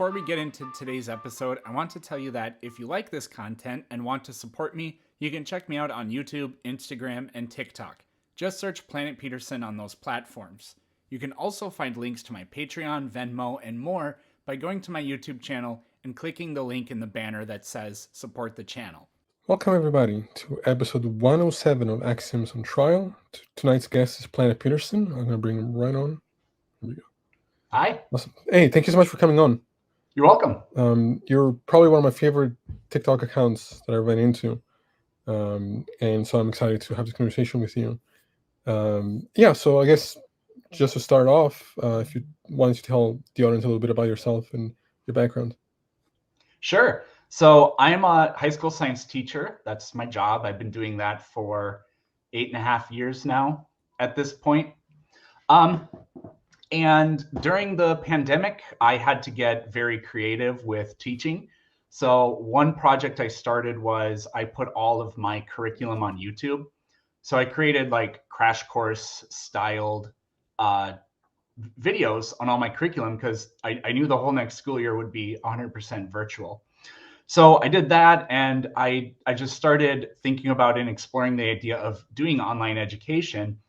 Before we get into today's episode, I want to tell you that if you like this content and want to support me, you can check me out on YouTube, Instagram, and TikTok. Just search Planet Peterson on those platforms. You can also find links to my Patreon, Venmo, and more by going to my YouTube channel and clicking the link in the banner that says support the channel. Welcome everybody to episode 107 of Axioms on Trial. Tonight's guest is Planet Peterson. I'm going to bring him right on. Here we go. Hi. Awesome. Hey, thank you so much for coming on. You're welcome. You're probably one of my favorite TikTok accounts that I ran into. And so I'm excited to have this conversation with you. So I guess just to start off, if you wanted to tell the audience a little bit about yourself and your background. Sure. So I'm a high school science teacher. That's my job. I've been doing that for 8.5 years now at this point. And during the pandemic, I had to get very creative with teaching. So one project I started was I put all of my curriculum on YouTube. So I created like crash course styled videos on all my curriculum because I knew the whole next school year would be 100% virtual. So I did that, and I just started thinking about and exploring the idea of doing online education.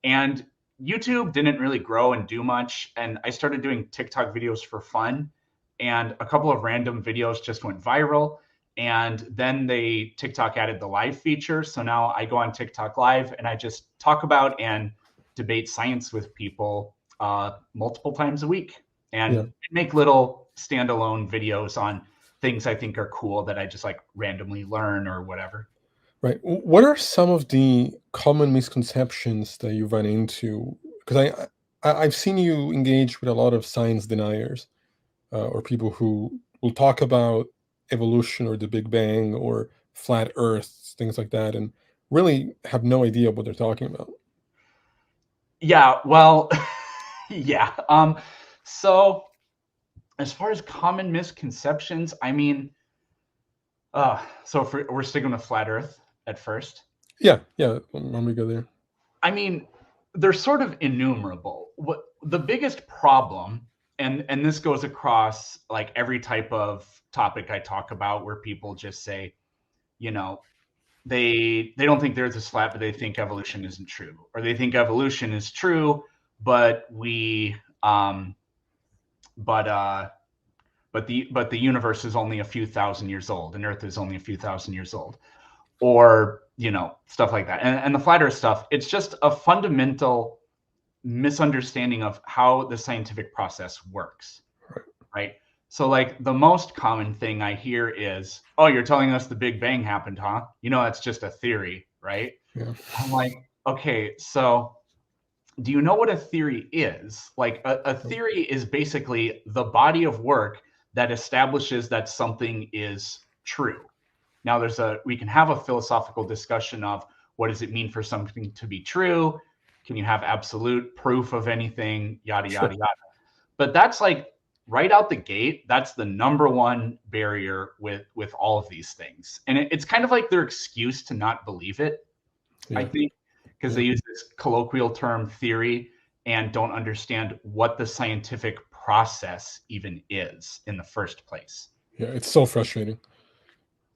And YouTube didn't really grow and do much. And I started doing TikTok videos for fun. And a couple of random videos just went viral. And then TikTok added the live feature. So now I go on TikTok Live and I just talk about and debate science with people multiple times a week and make little standalone videos on things I think are cool that I just like randomly learn or whatever. Right. What are some of the common misconceptions that you run into? Because I've seen you engage with a lot of science deniers or people who will talk about evolution or the Big Bang or flat Earth, things like that, and really have no idea what they're talking about. Yeah, well, yeah. So as far as common misconceptions, I mean, so if we're sticking with flat Earth at first. Yeah. When we go there. I mean, they're sort of innumerable. What the biggest problem, and this goes across like every type of topic I talk about, where people just say, you know, they don't think the Earth is flat, but they think evolution isn't true, or they think evolution is true, but the universe is only a few thousand years old, and Earth is only a few thousand years old, or stuff like that. And the flat Earth stuff, it's just a fundamental misunderstanding of how the scientific process works, right? So like the most common thing I hear is, oh, you're telling us the Big Bang happened, huh? That's just a theory, right? Yeah. I'm like, okay, so do you know what a theory is? Like a theory is basically the body of work that establishes that something is true. Now we can have a philosophical discussion of what does it mean for something to be true? Can you have absolute proof of anything? Yada, yada, yada. But that's like right out the gate, that's the number one barrier with all of these things. And it's kind of like their excuse to not believe it, I think, because they use this colloquial term theory and don't understand what the scientific process even is in the first place. Yeah, it's so frustrating.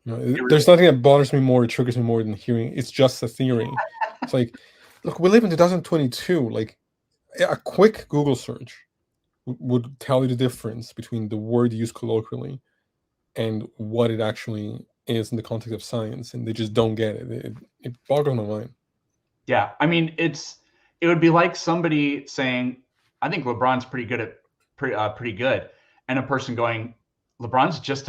There's nothing that bothers me more, it triggers me more than hearing it's just a theory. It's like, look, we live in 2022. Like a quick Google search would tell you the difference between the word used colloquially and what it actually is in the context of science, and they just don't get it. It boggles my mind. Yeah, I mean, it would be like somebody saying, "I think LeBron's pretty good," and a person going, "LeBron's just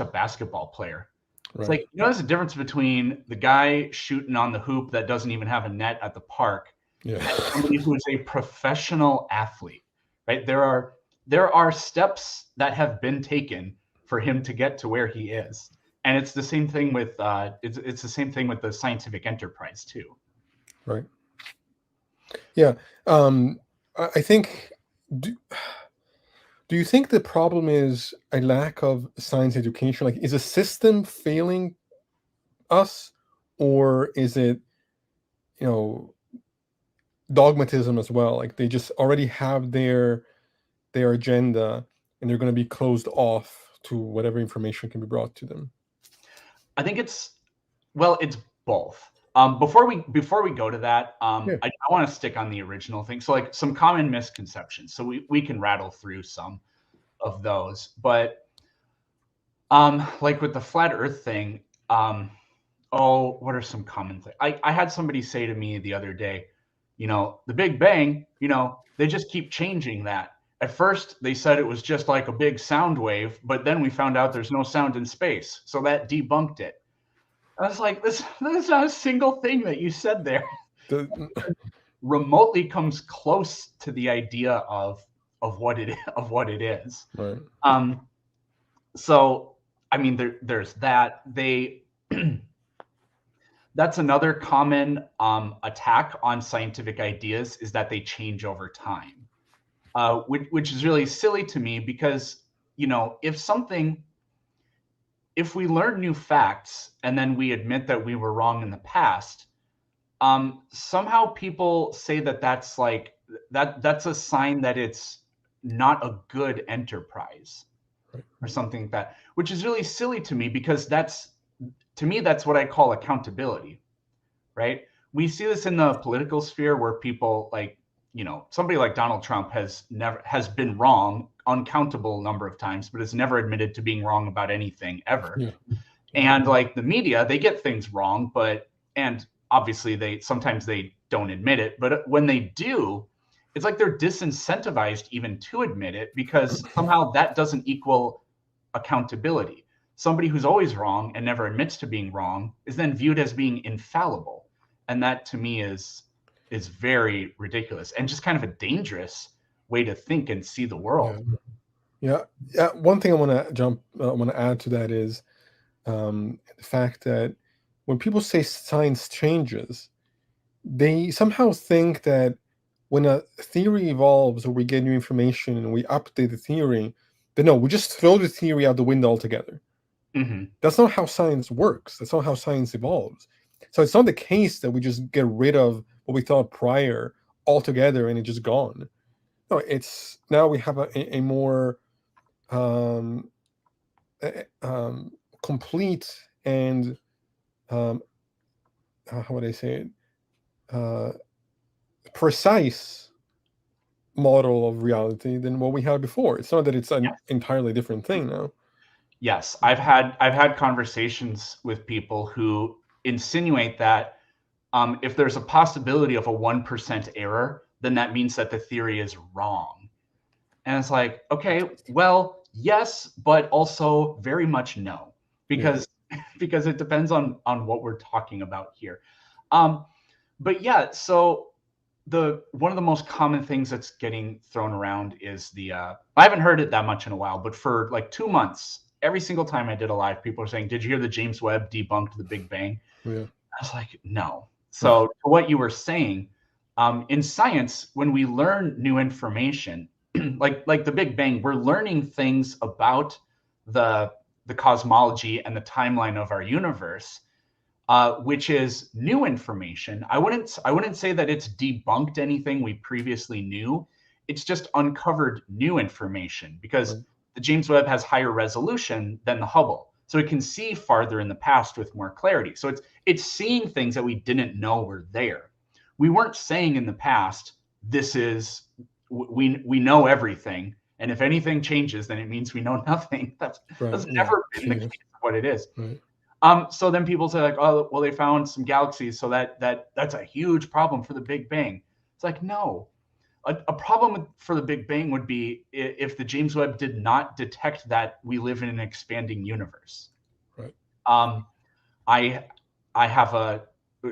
a basketball player." Right. It's like, there's a difference between the guy shooting on the hoop that doesn't even have a net at the park, and somebody who is a professional athlete, right? There are steps that have been taken for him to get to where he is, and it's the same thing with it's the same thing with the scientific enterprise too. Right. Yeah. I think. Do you think the problem is a lack of science education? Like, is the system failing us, or is it, dogmatism as well? Like they just already have their agenda, and they're going to be closed off to whatever information can be brought to them? I think it's both. Before we go to that, Yeah. I want to stick on the original thing. So like some common misconceptions. So we can rattle through some of those, but like with the flat Earth thing, what are some common things? I had somebody say to me the other day, the Big Bang, they just keep changing that. At first, they said it was just like a big sound wave, but then we found out there's no sound in space, so that debunked it. I was like, this is not a single thing that you said there remotely comes close to the idea of what it is. Right. So I mean, there's that. That's another common attack on scientific ideas, is that they change over time, which is really silly to me, because if we learn new facts and then we admit that we were wrong in the past, somehow people say that that's a sign that it's not a good enterprise, or something like that, which is really silly to me, because that's what I call accountability, right? We see this in the political sphere, where people somebody like Donald Trump has been wrong uncountable number of times, but has never admitted to being wrong about anything ever. Yeah. And like the media, they get things wrong, and obviously sometimes they don't admit it, but when they do, it's like they're disincentivized even to admit it, because somehow that doesn't equal accountability. Somebody who's always wrong and never admits to being wrong is then viewed as being infallible. And that to me is very ridiculous, and just kind of a dangerous way to think and see the world. Yeah. One thing I want to add to that is the fact that when people say science changes, they somehow think that when a theory evolves or we get new information and we update the theory, then no, we just throw the theory out the window altogether. Mm-hmm. That's not how science works. That's not how science evolves. So it's not the case that we just get rid of what we thought prior altogether and it's just gone. No, it's now we have a more complete and how would I say it, precise model of reality than what we had before. It's not that it's an entirely different thing now. Yes, I've had conversations with people who insinuate that if there's a possibility of a 1% error, then that means that the theory is wrong. And it's like, okay, well, yes, but also very much no, because it depends on what we're talking about here. But yeah, so one of the most common things that's getting thrown around is I haven't heard it that much in a while, but for like 2 months, every single time I did a live, people are saying, "Did you hear that James Webb debunked the Big Bang?" Yeah. I was like, no. So to what you were saying, in science, when we learn new information, like the Big Bang, we're learning things about the cosmology and the timeline of our universe, which is new information. I wouldn't say that it's debunked anything we previously knew. It's just uncovered new information, because the James Webb has higher resolution than the Hubble, so it can see farther in the past with more clarity. So it's seeing things that we didn't know were there. We weren't saying in the past, we know everything, and if anything changes, then it means we know nothing. That's never been the case of what it is. Right. So then people say like, oh, well, they found some galaxies, so that's a huge problem for the Big Bang. It's like, no. A problem for the Big Bang would be if the James Webb did not detect that we live in an expanding universe. Right. I have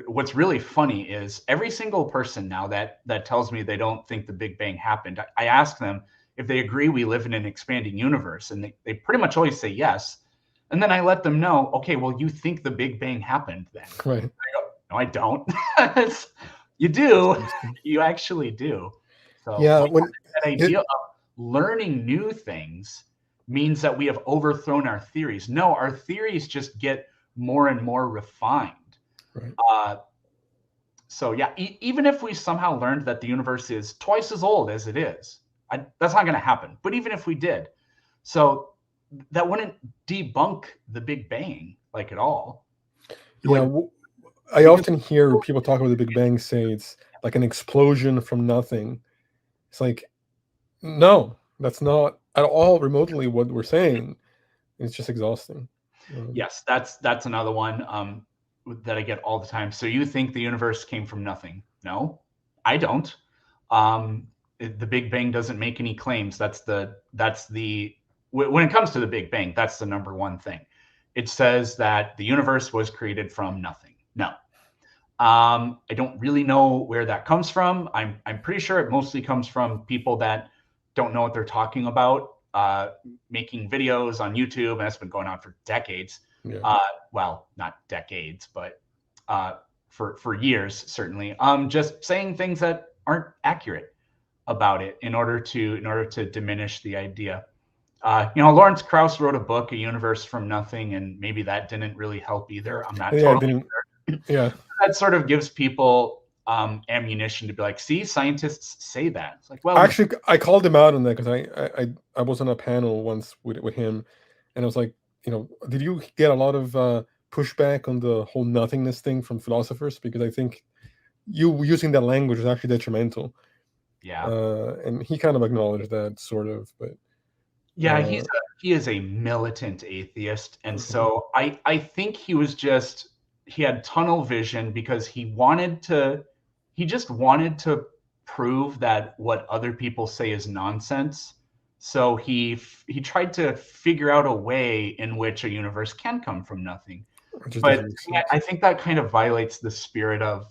what's really funny is every single person now that tells me they don't think the Big Bang happened, I ask them if they agree we live in an expanding universe, and they pretty much always say yes. And then I let them know, okay, well, you think the Big Bang happened then? Right. I go, no, I don't. You do. You actually do. So that idea of learning new things means that we have overthrown our theories. No, our theories just get more and more refined. Right. So yeah, even if we somehow learned that the universe is twice as old as it is, that's not going to happen. But even if we did, So that wouldn't debunk the Big Bang like at all. It Yeah, would, I because often hear people talk about the Big Bang, say it's like an explosion from nothing. It's like, no, that's not at all remotely what we're saying. It's just exhausting. yes, that's another one that I get all the time. So you think the universe came from nothing? No, I don't. The Big Bang doesn't make any claims. When it comes to the Big Bang, that's the number one thing. It says that the universe was created from nothing. No. I don't really know where that comes from. I'm pretty sure it mostly comes from people that don't know what they're talking about, making videos on YouTube, and that's been going on for decades. Yeah. Well, not decades, but for years certainly. Just saying things that aren't accurate about it in order to diminish the idea. Lawrence Krauss wrote a book, A Universe from Nothing, and maybe that didn't really help either. I'm not Yeah, I totally didn't. Yeah, that sort of gives people ammunition to be like, see, scientists say that. It's like, well, no. actually, I called him out on that because I was on a panel once with him, and I was like, did you get a lot of pushback on the whole nothingness thing from philosophers? Because I think you using that language is actually detrimental. Yeah. And he kind of acknowledged that, sort of, but Yeah, he is a militant atheist, and mhm. so I think he had tunnel vision because he just wanted to prove that what other people say is nonsense. So he tried to figure out a way in which a universe can come from nothing. It just But doesn't make sense. I think that kind of violates the spirit of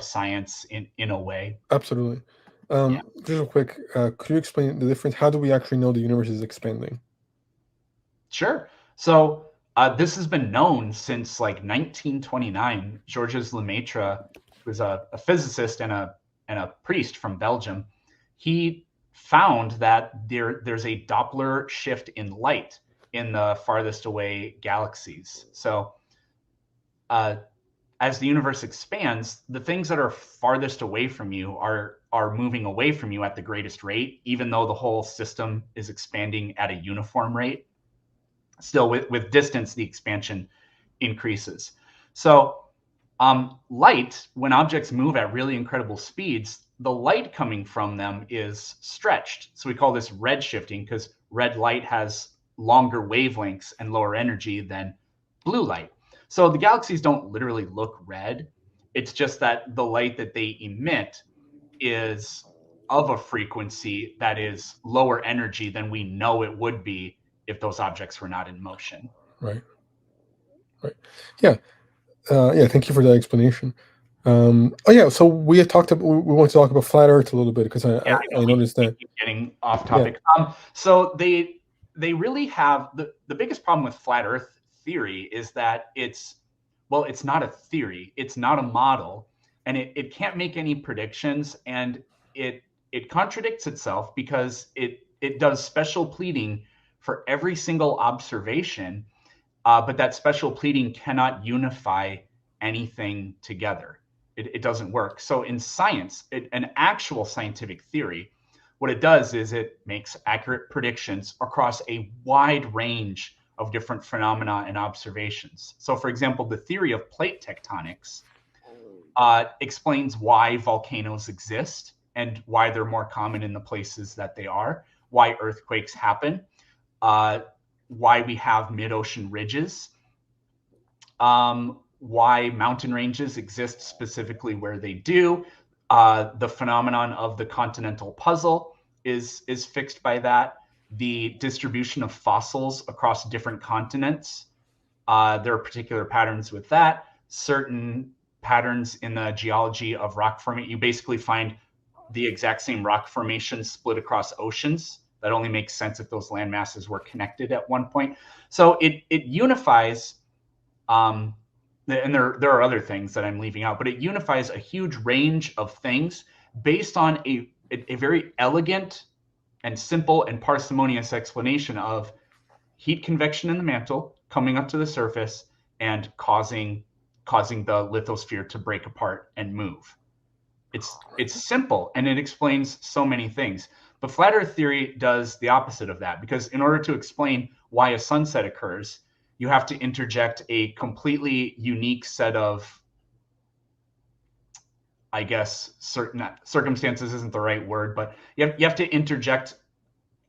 science in a way. Absolutely. Yeah. Just real quick, could you explain the difference? How do we actually know the universe is expanding? Sure. So this has been known since like 1929. Georges Lemaitre, who's a physicist and a priest from Belgium, he found that there's a Doppler shift in light in the farthest away galaxies. So as the universe expands, the things that are farthest away from you are moving away from you at the greatest rate, even though the whole system is expanding at a uniform rate. Still, with distance, the expansion increases. So light, when objects move at really incredible speeds, the light coming from them is stretched. So we call this red shifting because red light has longer wavelengths and lower energy than blue light. So the galaxies don't literally look red. It's just that the light that they emit is of a frequency that is lower energy than we know it would be if those objects were not in motion. Right. Right. Yeah. Yeah. Thank you for that explanation. Oh yeah. So we had talked about, we want to talk about flat Earth a little bit because Yeah, I know I noticed we that. keep getting off Yeah. topic. So they really have the biggest problem with flat Earth theory is that it's not a theory, it's not a model, and it can't make any predictions, and it contradicts itself because it does special pleading for every single observation, but that special pleading cannot unify anything together. It doesn't work. So in science, an actual scientific theory, what it does is it makes accurate predictions across a wide range of different phenomena and observations. So, for example, the theory of plate tectonics explains why volcanoes exist and why they're more common in the places that they are, why earthquakes happen, why we have mid-ocean ridges, why mountain ranges exist specifically where they do. The phenomenon of the continental puzzle is fixed by that. The distribution of fossils across different continents, there are particular patterns with that. Certain patterns in the geology of rock formation, you basically find the exact same rock formation split across oceans. That only makes sense if those land masses were connected at one point. So it unifies, and there are other things that I'm leaving out, but it unifies a huge range of things based on a very elegant and simple and parsimonious explanation of heat convection in the mantle coming up to the surface and causing the lithosphere to break apart and move. It's simple and it explains so many things. But flat Earth theory does the opposite of that, because in order to explain why a sunset occurs, you have to interject a completely unique set of, I guess, certain circumstances isn't the right word, but you have to interject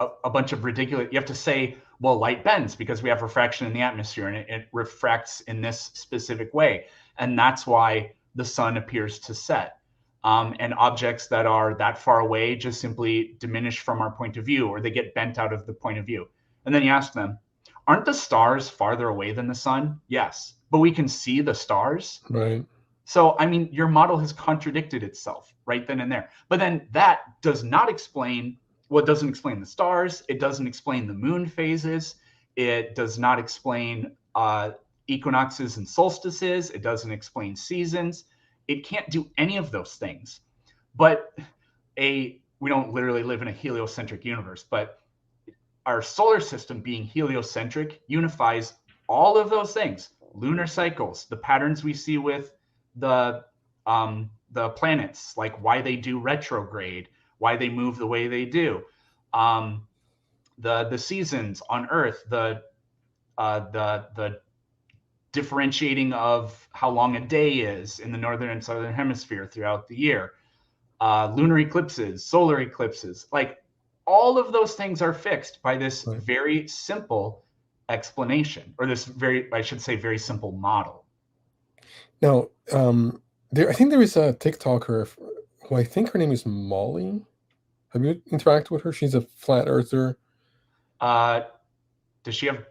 a bunch of ridiculous, you have to say, well, light bends because we have refraction in the atmosphere and it refracts in this specific way. And that's why the sun appears to set. And objects that are that far away just simply diminish from our point of view, or they get bent out of the point of view. And then you ask them, aren't the stars farther away than the sun? Yes, but we can see the stars. Right. So, I mean, your model has contradicted itself right then and there. But then that does not explain, well, it doesn't explain the stars. It doesn't explain the moon phases. It does not explain equinoxes and solstices. It doesn't explain seasons. It can't do any of those things. But we don't literally live in a heliocentric universe, but our solar system being heliocentric unifies all of those things. Lunar cycles, the patterns we see with the planets, like why they do retrograde, why they move the way they do, the seasons on Earth, the differentiating of how long a day is in the northern and southern hemisphere throughout the year, lunar eclipses, solar eclipses, like all of those things are fixed by this very simple explanation, or this I should say, very simple model. Now, I think there is a TikToker who I think her name is Molly. Have you interacted with her? She's a flat earther. Does she have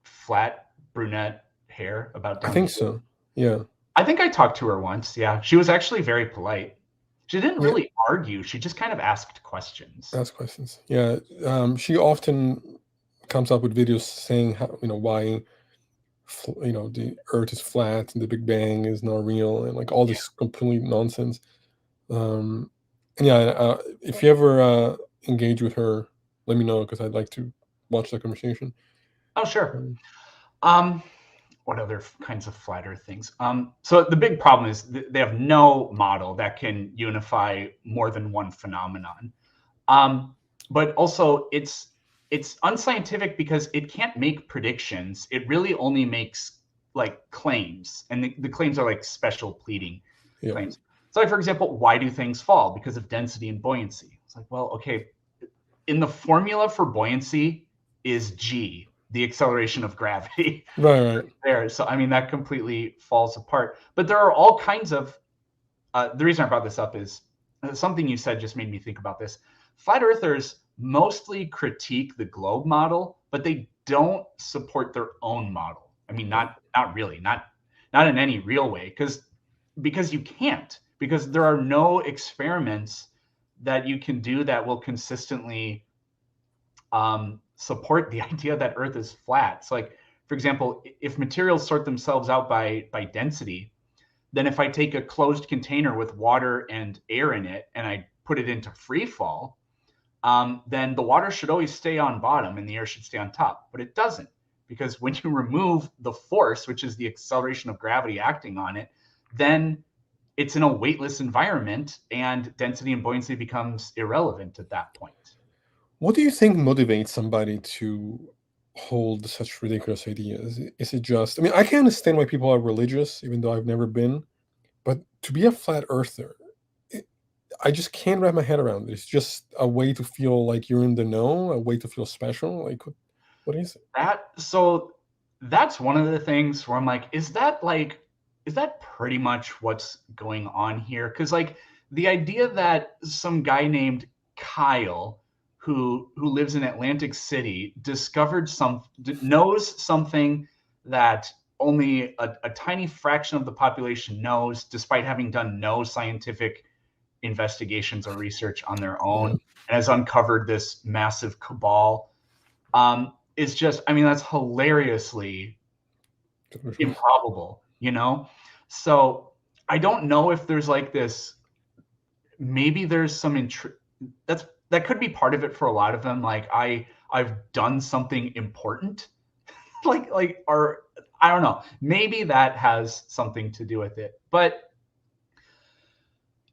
flat brunette hair about down? I think so. Yeah. I think I talked to her once. Yeah. She was actually very polite. She didn't really argue. She just kind of asked questions. Ask questions. Yeah. She often comes up with videos saying how, why, the Earth is flat and the Big Bang is not real, and like all this complete nonsense. And yeah, if you ever engage with her, let me know, because I'd like to watch that conversation. Oh, sure. What other kinds of flat Earth things? So the big problem is they have no model that can unify more than one phenomenon. But also it's unscientific because it can't make predictions. It really only makes like claims, and the claims are like special pleading claims. So like, for example, why do things fall? Because of density and buoyancy. It's like, well, okay, in the formula for buoyancy is G, the acceleration of gravity. Right. There. So, I mean, that completely falls apart. But there are all kinds of, the reason I brought this up is something you said just made me think about this. Flat earthers mostly critique the globe model, but they don't support their own model. I mean, not really, not in any real way, because you can't, because there are no experiments that you can do that will consistently support the idea that Earth is flat. So like, for example, if materials sort themselves out by density, then if I take a closed container with water and air in it and I put it into free fall, then the water should always stay on bottom and the air should stay on top. But it doesn't, because when you remove the force, which is the acceleration of gravity acting on it, then it's in a weightless environment and density and buoyancy becomes irrelevant at that point. What do you think motivates somebody to hold such ridiculous ideas? Is it just, I mean, I can understand why people are religious, even though I've never been, but to be a flat earther, I just can't wrap my head around it. It's just a way to feel like you're in the know, a way to feel special. Like, what is it? So that's one of the things where I'm like, is that pretty much what's going on here? Because like the idea that some guy named Kyle, who lives in Atlantic City, knows something that only a tiny fraction of the population knows, despite having done no scientific investigations or research on their own, and has uncovered this massive cabal, is just, I mean, that's hilariously improbable, So I don't know if there's like this, maybe there's some that could be part of it for a lot of them. Like I've done something important, or I don't know, maybe that has something to do with it. But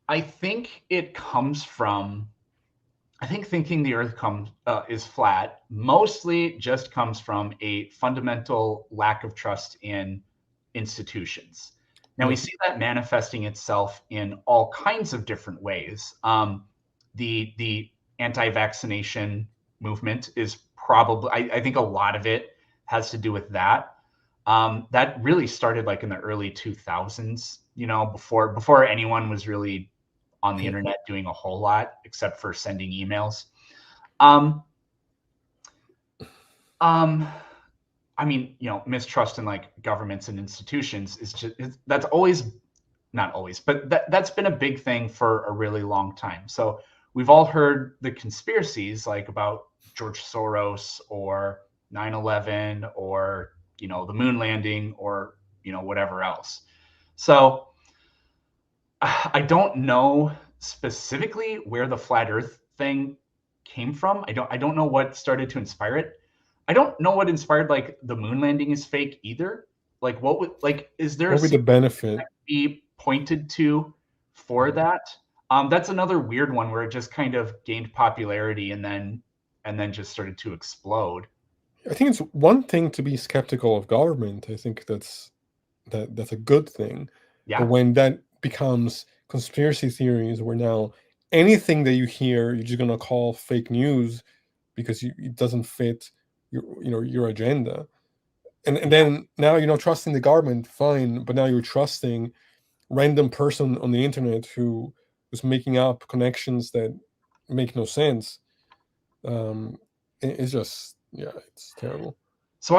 I think it comes from I think thinking the Earth is flat mostly just comes from a fundamental lack of trust in institutions. Now, we Yeah. see that manifesting itself in all kinds of different ways. The anti-vaccination movement is probably, I think a lot of it has to do with that. That really started like in the early 2000s, before anyone was really on the Yeah. internet doing a whole lot except for sending emails. Um, I mean, mistrust in like governments and institutions that's always, not always, but that's been a big thing for a really long time. So we've all heard the conspiracies like about George Soros or 9/11 or, the moon landing or, whatever else. So I don't know specifically where the flat Earth thing came from. I don't know what started to inspire it. I don't know what inspired like the moon landing is fake either. Like is there a What would be the benefit? be pointed to for that? That's another weird one where it just kind of gained popularity and then just started to explode. I think it's one thing to be skeptical of government. I think that's a good thing. But Yeah. when that becomes conspiracy theories, where now anything that you hear, you're just gonna call fake news because it doesn't fit your agenda. And then now you're not trusting the government, fine, but now you're trusting random person on the internet who's making up connections that make no sense. It's just, yeah, it's terrible. So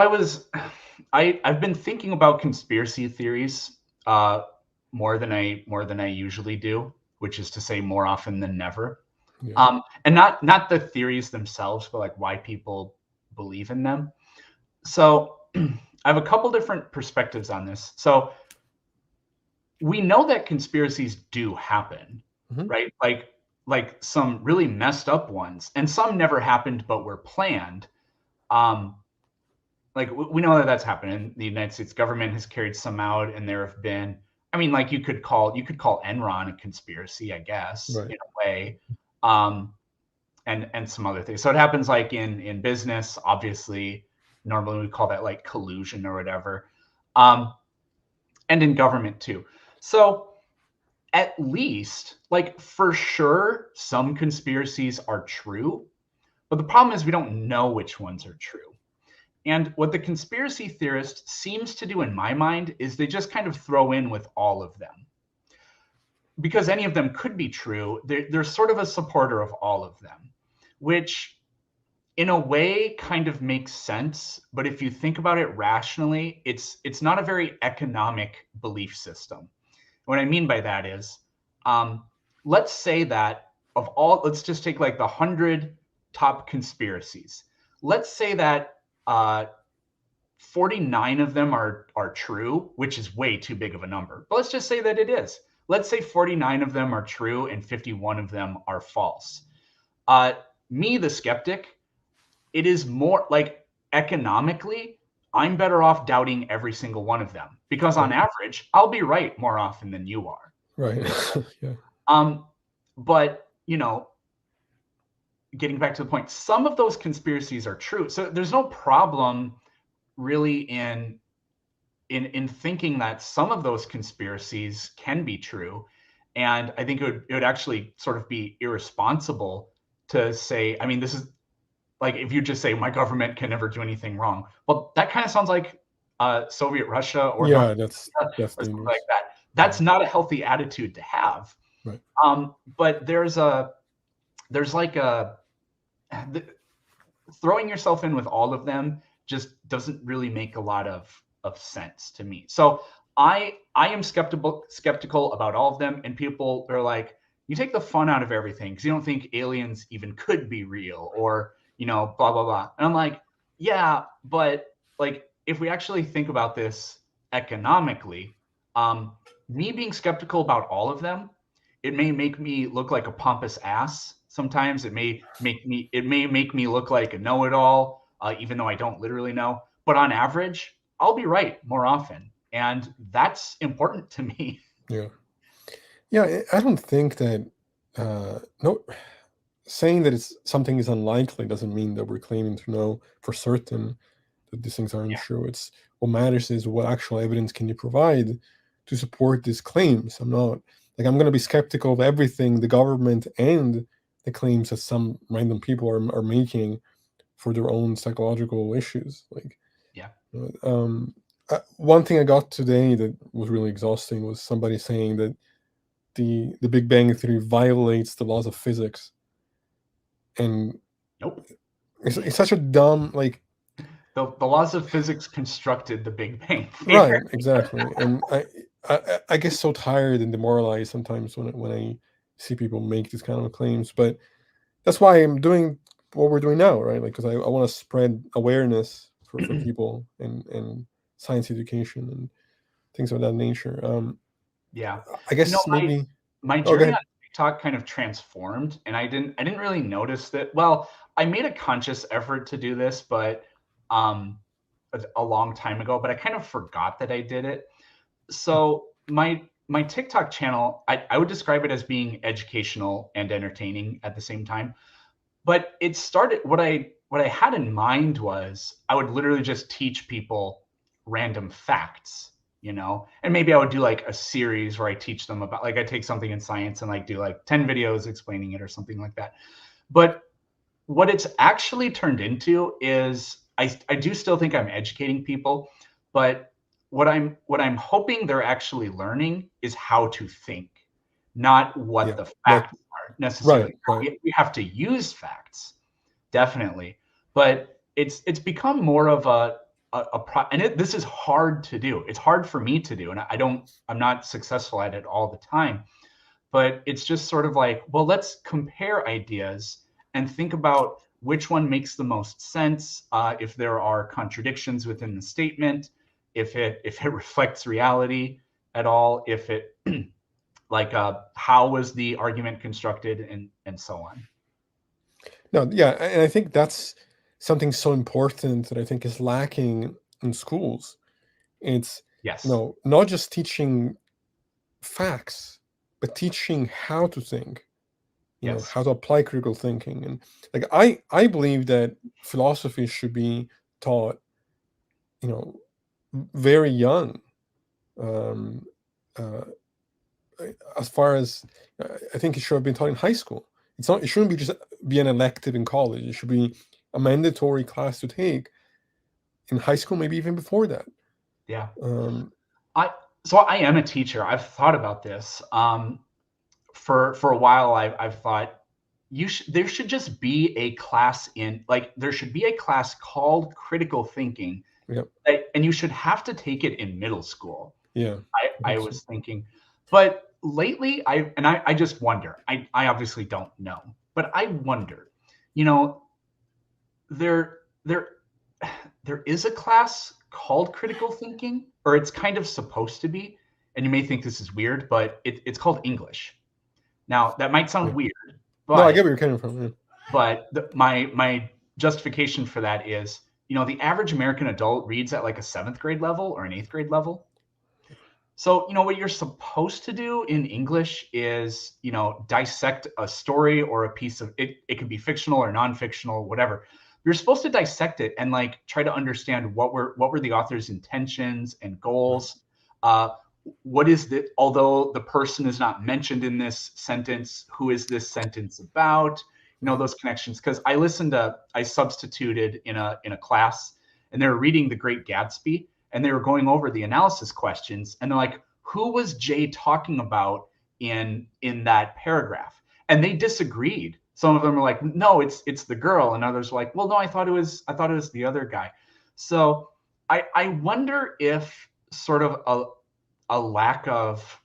I've been thinking about conspiracy theories more than I usually do, which is to say more often than never. Yeah. And not the theories themselves, but like why people believe in them. So I have a couple different perspectives on this. So we know that conspiracies do happen, Mhm. right? Like some really messed up ones, and some never happened but were planned. Like we know that that's happened, and the United States government has carried some out, and there have been. I mean, like you could call Enron a conspiracy, I guess, Right. in a way, and some other things. So it happens like in business, obviously. Normally we call that like collusion or whatever, and in government too. So at least, like for sure, some conspiracies are true, but the problem is we don't know which ones are true. And what the conspiracy theorist seems to do in my mind is they just kind of throw in with all of them. Because any of them could be true, they're sort of a supporter of all of them, which in a way kind of makes sense. But if you think about it rationally, it's not a very economic belief system. What I mean by that is, let's say that let's just take like the 100 top conspiracies. Let's say that 49 of them are true, which is way too big of a number. But let's just say that it is. Let's say 49 of them are true and 51 of them are false. Me, the skeptic, it is more like economically, I'm better off doubting every single one of them because on average, I'll be right more often than you are. Right. Yeah. But getting back to the point, some of those conspiracies are true. So there's no problem really in thinking that some of those conspiracies can be true. And I think it would actually sort of be irresponsible to say, I mean, this is like if you just say my government can never do anything wrong. Well, that kind of sounds like Soviet Russia or Yeah, that's something dangerous. like that. That's not a healthy attitude to have. Right. But there's like throwing yourself in with all of them just doesn't really make a lot of sense to me. So I am skeptical about all of them, and people are like, you take the fun out of everything because you don't think aliens even could be real, or blah blah blah. And I'm like, yeah, but like if we actually think about this economically, me being skeptical about all of them, it may make me look like a pompous ass. Sometimes it may make me look like a know-it-all, even though I don't literally know. But on average, I'll be right more often, and that's important to me. Yeah. Yeah, I don't think that no saying that something is unlikely doesn't mean that we're claiming to know for certain that these things aren't true. It's what matters is what actual evidence can you provide to support these claims. I'm going to be skeptical of everything the government and the claims that some random people are making for their own psychological issues. One thing I got today that was really exhausting was somebody saying that the Big Bang Theory violates the laws of physics. And nope, it's such a dumb, like, the laws of physics constructed the Big Bang Theory. Right, exactly. And I get so tired and demoralized sometimes when I see people make these kind of claims. But that's why I'm doing what we're doing now, right? Like, because I want to spread awareness for people and science education and things of that nature. Yeah, I guess maybe my journey on TikTok kind of transformed, and I didn't really notice that. Well, I made a conscious effort to do this, but a long time ago, but I kind of forgot that I did it. So my TikTok channel, I would describe it as being educational and entertaining at the same time. But it started, what I had in mind was I would literally just teach people random facts, and maybe I would do like a series where I teach them about, like, I take something in science and like do like 10 videos explaining it or something like that. But what it's actually turned into is I do still think I'm educating people, but what I'm hoping they're actually learning is how to think, not what the facts are necessarily. Right. We have to use facts, definitely, but it's become more of this is hard to do. It's hard for me to do, and I'm not successful at it all the time. But it's just sort of like, well, let's compare ideas and think about which one makes the most sense, if there are contradictions within the statement, if it reflects reality at all, if it like how was the argument constructed, and so on. No, yeah, and I think that's something so important that I think is lacking in schools. It's not just teaching facts, but teaching how to think. How to apply critical thinking. And like I believe that philosophy should be taught, very young. As far as I think it should have been taught in high school. It shouldn't be just be an elective in college. It should be a mandatory class to take in high school, maybe even before that. Yeah. So I am a teacher. I've thought about this. For a while, I've thought there should just be a class there should be a class called critical thinking, and you should have to take it in middle school. Yeah, I was thinking, but lately I just wonder. I obviously don't know, but I wonder. There is a class called critical thinking, or it's kind of supposed to be, and you may think this is weird, but it's called English. Now, that might sound weird, but no, I get where you're coming from. Yeah. But my justification for that is, the average American adult reads at like a 7th grade level or an 8th grade level. So, what you're supposed to do in English is, dissect a story or a piece of it. It can be fictional or non-fictional, whatever. You're supposed to dissect it and like try to understand what were the author's intentions and goals. What is the, although the person is not mentioned in this sentence, who is this sentence about? Those connections. Because I substituted in a class, and they were reading The Great Gatsby, and they were going over the analysis questions, and they're like, who was Jay talking about in that paragraph? And they disagreed. Some of them were like, no, it's the girl, and others were like, well, no, I thought it was the other guy. So I wonder if sort of a lack of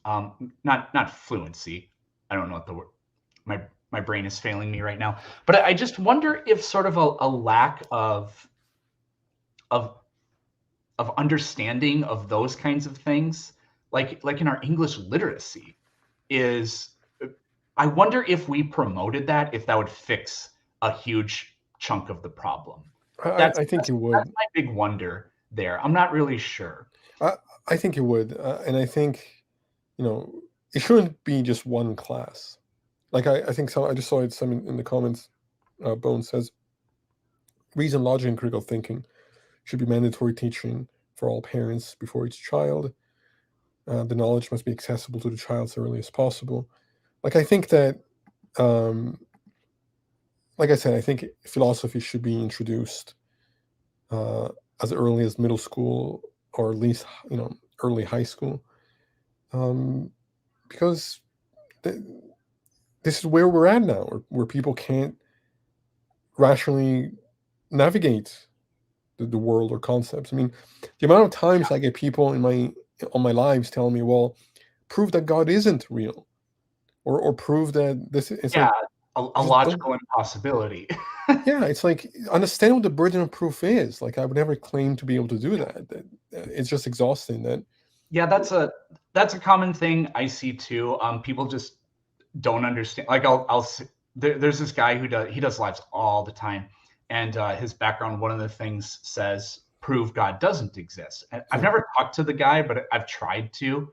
not fluency. I don't know what the word. My brain is failing me right now. But I just wonder if sort of a lack of understanding of those kinds of things, like in our English literacy, is. I wonder if we promoted that, if that would fix a huge chunk of the problem. I think it would. That's my big wonder there. I'm not really sure. I think it would, and I think it shouldn't be just one class. like I think some, I just saw it some in the comments. Bone says reason, logic, and critical thinking should be mandatory teaching for all parents before each child. The knowledge must be accessible to the child as early as possible. Like I think that, like I said, I think philosophy should be introduced as early as middle school, or at least early high school, because this is where we're at now, where people can't rationally navigate the world or concepts. I mean, the amount of times I get people on my lives telling me, "Well, prove that God isn't real," or prove that this is Yeah, like a logical impossibility. yeah, it's like understand what the burden of proof is. Like I would never claim to be able to do that. It's just exhausting. That Yeah, that's a common thing I see too. People just don't understand. Like there's this guy who does lives all the time, and his background, one of the things says, prove God doesn't exist. And I've never talked to the guy, but I've tried to.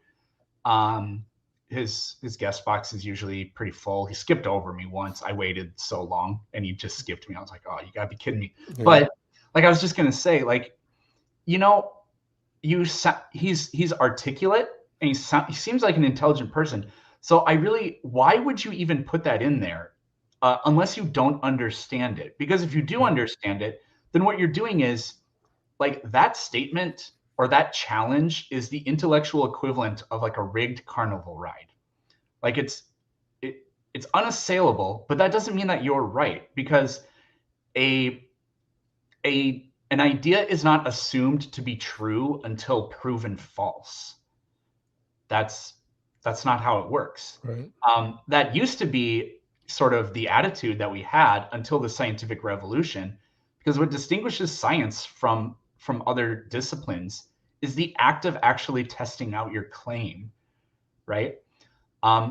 His guest box is usually pretty full. He skipped over me once. I waited so long, and he just skipped me. I was like, oh, you gotta be kidding me. Yeah. But like I was just gonna say, like, he's articulate, and he seems like an intelligent person. So why would you even put that in there unless you don't understand it? Because if you do understand it, then what you're doing is, like, that statement or that challenge is the intellectual equivalent of like a rigged carnival ride. Like it's unassailable, but that doesn't mean that you're right, because an idea is not assumed to be true until proven false. That's not how it works. right. That used to be sort of the attitude that we had until the scientific revolution, because what distinguishes science from other disciplines is the act of actually testing out your claim, right?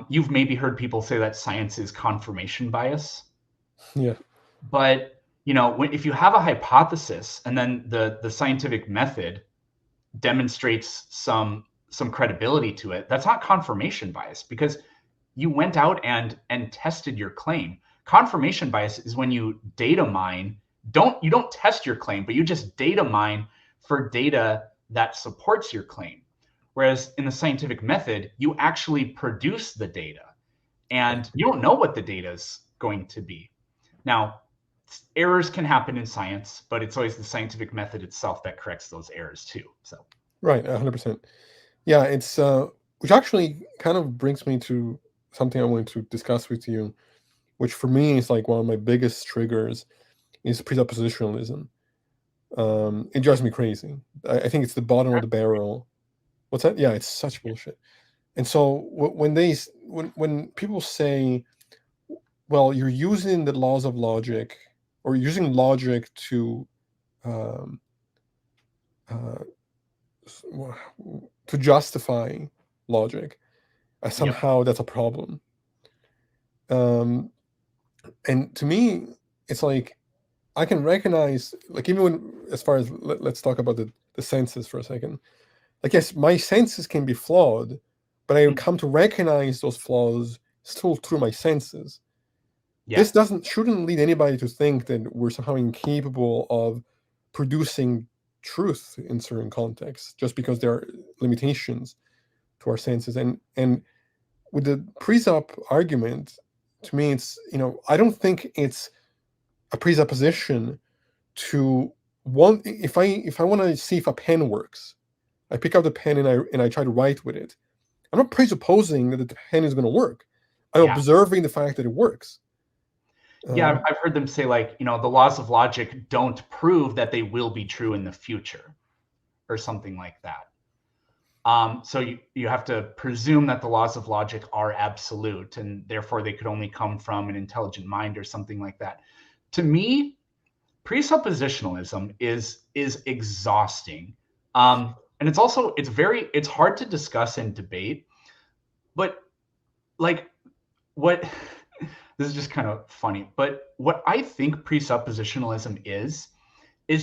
You've maybe heard people say that science is confirmation bias. Yeah. But if you have a hypothesis and then the scientific method demonstrates some credibility to it, that's not confirmation bias, because you went out and tested your claim. Confirmation bias is when you data mine. You don't test your claim, but you just data mine for data that supports your claim. Whereas in the scientific method, you actually produce the data, and you don't know what the data is going to be. Now, errors can happen in science, but it's always the scientific method itself that corrects those errors too. So Right, 100%. Yeah, it's which actually kind of brings me to something I wanted to discuss with you, which for me is like one of my biggest triggers, is presuppositionalism. It drives me crazy. I think it's the bottom of the barrel. What's that? Yeah, it's such bullshit. And so when people say, well, you're using the laws of logic, or using logic to justify logic, somehow that's a problem. And to me, it's like I can recognize, like, even when, as far as let's talk about the senses for a second. Like, yes, my senses can be flawed, but I come to recognize those flaws still through my senses. yes. This shouldn't lead anybody to think that we're somehow incapable of producing truth in certain contexts just because there are limitations to our senses. And with the presup argument, to me, it's, I don't think it's a presupposition to one. If I want to see if a pen works, I pick up the pen and I try to write with it. I'm not presupposing that the pen is going to work. I'm observing the fact that it works. Yeah, I've heard them say, like, the laws of logic don't prove that they will be true in the future, or something like that. So you have to presume that the laws of logic are absolute, and therefore they could only come from an intelligent mind or something like that. To me, presuppositionalism is exhausting, and it's hard to discuss and debate. But like, what this is just kind of funny, but what I think presuppositionalism is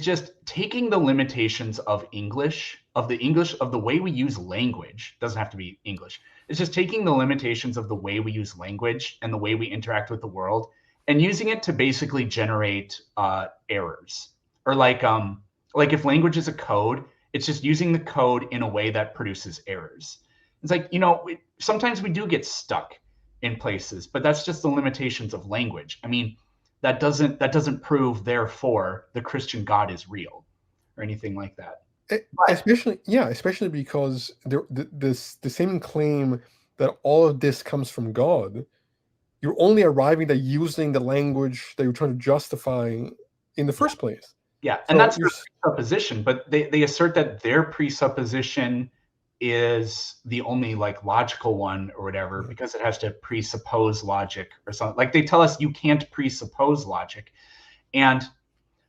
just taking the limitations of English, of the English, of the way we use language, doesn't have to be English. It's just taking the limitations of the way we use language and the way we interact with the world and using it to basically generate errors. Or like if language is a code, it's just using the code in a way that produces errors. It's like, sometimes we do get stuck in places, but that's just the limitations of language. I mean, that doesn't prove, therefore, the Christian God is real or anything like that. Especially because the same claim that all of this comes from God, you're only arriving at using the language that you're trying to justify in the first place. Yeah, and that's their presupposition, but they assert that their presupposition is the only like logical one or whatever, because it has to presuppose logic or something. Like they tell us you can't presuppose logic. And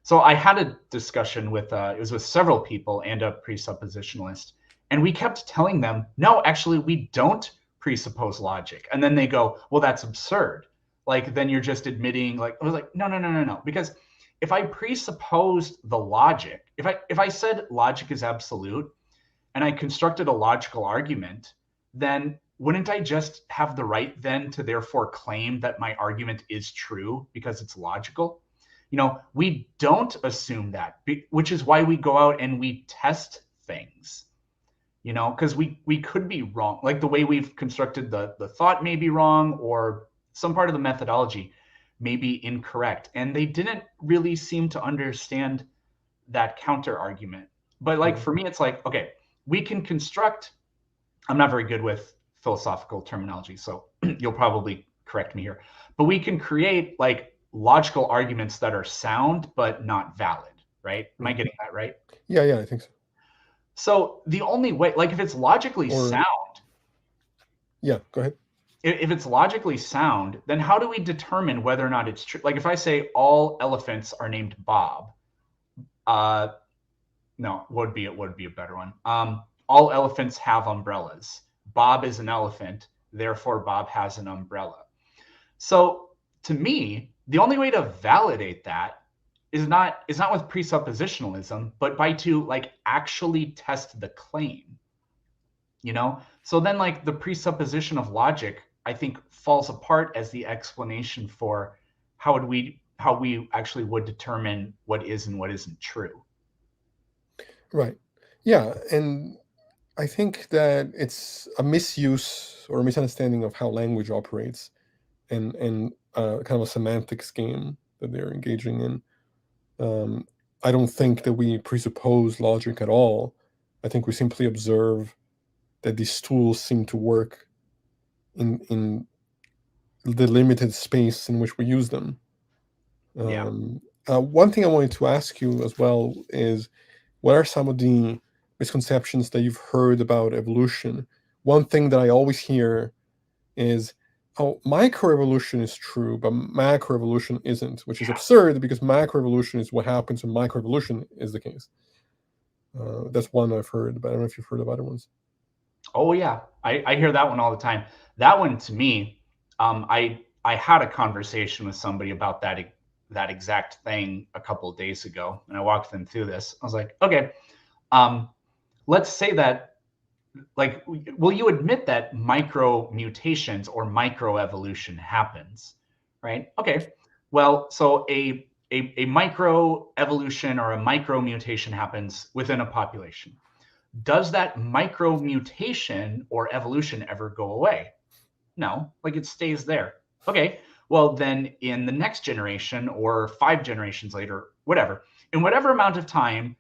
so I had a discussion with, it was with several people and a presuppositionalist, and we kept telling them, no, actually we don't presuppose logic. And then they go, well, that's absurd. Like, then you're just admitting, like, I was like, no. Because if I presupposed the logic, if I said logic is absolute and I constructed a logical argument, then wouldn't I just have the right then to therefore claim that my argument is true because it's logical? We don't assume that, which is why we go out and we test things, because we could be wrong. Like the way we've constructed the thought may be wrong, or some part of the methodology may be incorrect. And they didn't really seem to understand that counter argument. But like for me, it's like, okay, we can construct, I'm not very good with philosophical terminology, so you'll probably correct me here, but we can create like logical arguments that are sound but not valid, right? Am I getting that right? Yeah, I think so. So the only way, like if it's logically sound. Yeah, go ahead. If it's logically sound, then how do we determine whether or not it's true? Like if I say all elephants are named Bob, no, would be a better one. All elephants have umbrellas. Bob is an elephant, therefore Bob has an umbrella. So to me, the only way to validate that is not with presuppositionalism, but by to like actually test the claim. So then like the presupposition of logic, I think, falls apart as the explanation for how we actually would determine what is and what isn't true. Right. Yeah, and I think that it's a misuse or a misunderstanding of how language operates, and kind of a semantics game that they're engaging in. I don't think that we presuppose logic at all. I think we simply observe that these tools seem to work in the limited space in which we use them. One thing I wanted to ask you as well is, what are some of the misconceptions that you've heard about evolution? One thing that I always hear is, oh, microevolution is true, but macroevolution isn't, which is absurd because macroevolution is what happens when microevolution is the case. That's one I've heard, but I don't know if you've heard of other ones. Oh yeah, I hear that one all the time. That one, to me, I had a conversation with somebody about that exact thing a couple of days ago, and I walked them through this. I was like, okay, let's say that, like, will you admit that micro mutations or microevolution happens, right? Okay, well, so a micro evolution or a micro mutation happens within a population. Does that micro mutation or evolution ever go away? No, like it stays there. Okay, well then in the next generation or 5 generations later, whatever, in whatever amount of time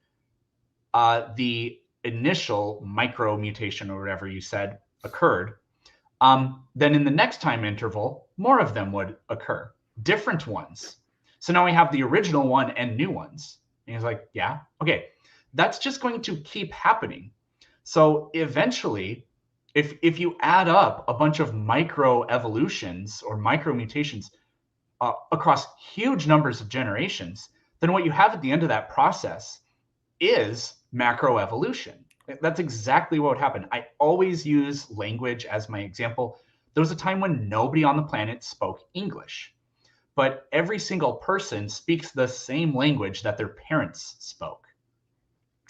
the initial micro mutation or whatever you said occurred, then in the next time interval, more of them would occur, different ones. So now we have the original one and new ones. And he's like, yeah, okay. That's just going to keep happening. So eventually, if you add up a bunch of micro evolutions or micro mutations across huge numbers of generations, then what you have at the end of that process is macroevolution. That's exactly what would happen. I always use language as my example. There was a time when nobody on the planet spoke English, but every single person speaks the same language that their parents spoke.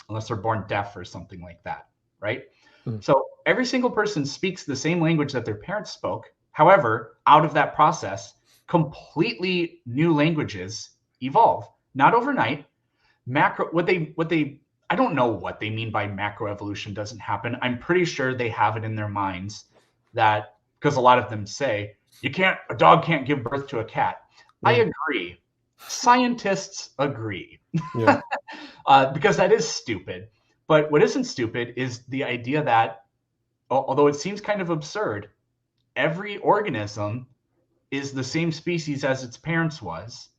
unless they're born deaf or something like that, right? Mm. So every single person speaks the same language that their parents spoke. However, out of that process, completely new languages evolve, not overnight. What they I don't know what they mean by macroevolution doesn't happen. I'm pretty sure they have it in their minds that, because a lot of them say a dog can't give birth to a cat. I agree. Scientists agree. Yeah. Because that is stupid. But what isn't stupid is the idea that, although it seems kind of absurd, every organism is the same species as its parents was.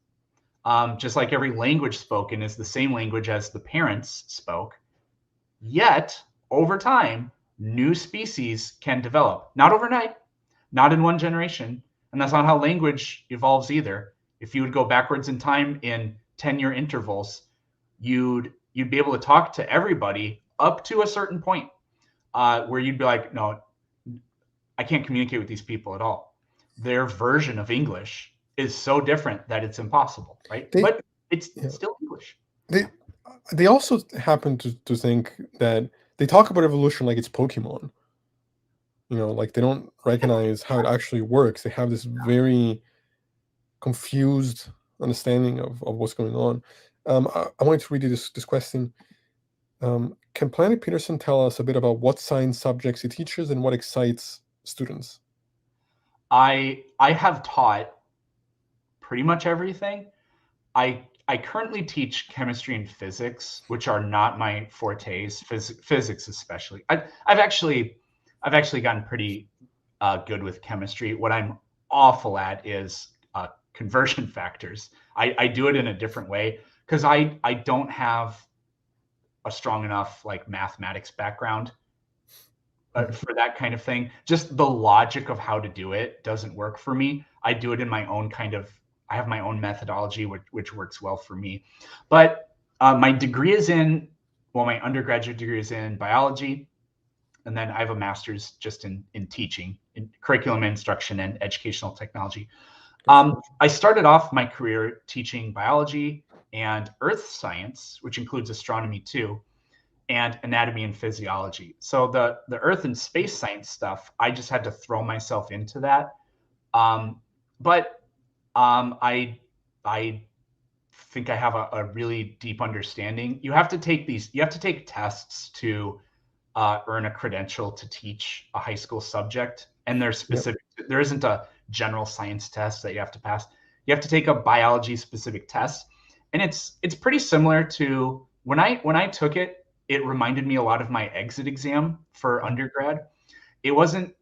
Just like every language spoken is the same language as the parents spoke. Yet, over time, new species can develop. Not overnight, not in one generation. And that's not how language evolves either. If you would go backwards in time in 10-year intervals, you'd be able to talk to everybody up to a certain point where you'd be like, no, I can't communicate with these people at all. Their version of English is so different that it's impossible, right? But it's still English. They also happen to think that they talk about evolution like it's Pokemon. Like they don't recognize how it actually works. They have this very confused understanding of what's going on. I wanted to read you this question. Can Planet Peterson tell us a bit about what science subjects he teaches and what excites students? I have taught pretty much everything. I currently teach chemistry and physics, which are not my fortes. Physics, especially. I've actually gotten pretty good with chemistry. What I'm awful at is conversion factors. I do it in a different way because I don't have a strong enough like mathematics background for that kind of thing. Just the logic of how to do it doesn't work for me. I do it in my own I have my own methodology, which works well for me. But my degree is my undergraduate degree is in biology. And then I have a master's just in teaching, in curriculum instruction and educational technology. I started off my career teaching biology and earth science, which includes astronomy too, and anatomy and physiology. So the earth and space science stuff, I just had to throw myself into that. But I think I have a really deep understanding. You have to take tests to earn a credential to teach a high school subject, and there's specific. Yep. There isn't a general science test that you have to pass. You have to take a biology specific test, and it's pretty similar to when I took it. It reminded me a lot of my exit exam for undergrad. It wasn't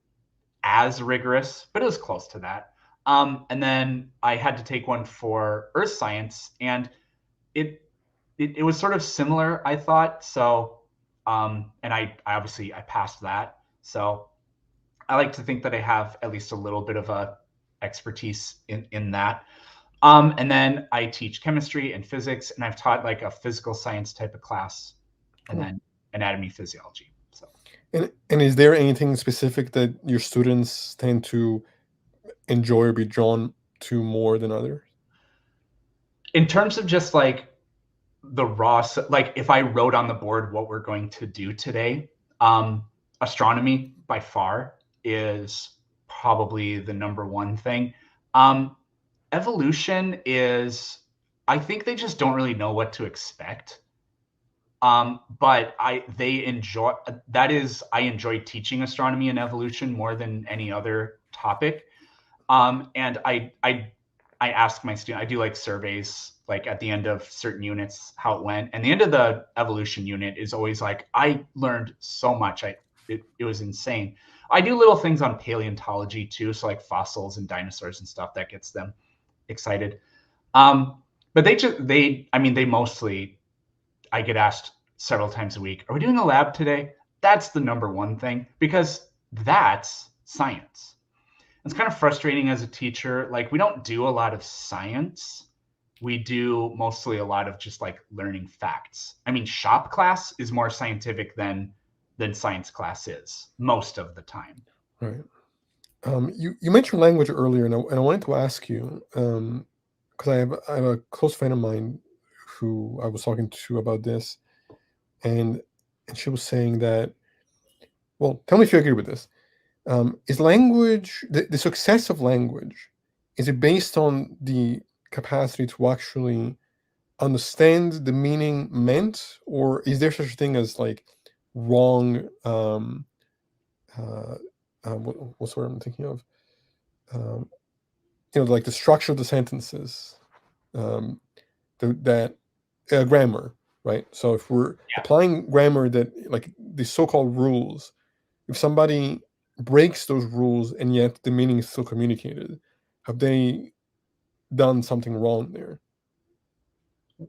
as rigorous, but it was close to that. And then I had to take one for earth science, and it was sort of similar, I thought. So, and I obviously passed that. So I like to think that I have at least a little bit of a expertise in that. And then I teach chemistry and physics, and I've taught like a physical science type of class, and then anatomy, physiology. So, and is there anything specific that your students tend to enjoy or be drawn to more than others? In terms of just like the raw, like if I wrote on the board what we're going to do today, astronomy by far is probably the number one thing. Evolution is, I think they just don't really know what to expect. But I enjoy teaching astronomy and evolution more than any other topic. And I ask my students, I do like surveys, like at the end of certain units, how it went. And the end of the evolution unit is always like, I learned so much. It was insane. I do little things on paleontology too. So like fossils and dinosaurs and stuff that gets them excited. But they mostly, I get asked several times a week, are we doing a lab today? That's the number one thing, because that's science. It's kind of frustrating as a teacher. Like, we don't do a lot of science. We do mostly a lot of just like learning facts. I mean, shop class is more scientific than science class is most of the time. Right. You mentioned language earlier, and I wanted to ask you, because I have a close friend of mine who I was talking to about this. and she was saying that, well, tell me if you agree with this. Is language, the success of language, is it based on the capacity to actually understand the meaning meant, or is there such a thing as like wrong, what's the word I'm thinking of? Like the structure of the sentences, that grammar, right? So if we're applying grammar, that like the so-called rules, if somebody breaks those rules and yet the meaning is still communicated, have they done something wrong there?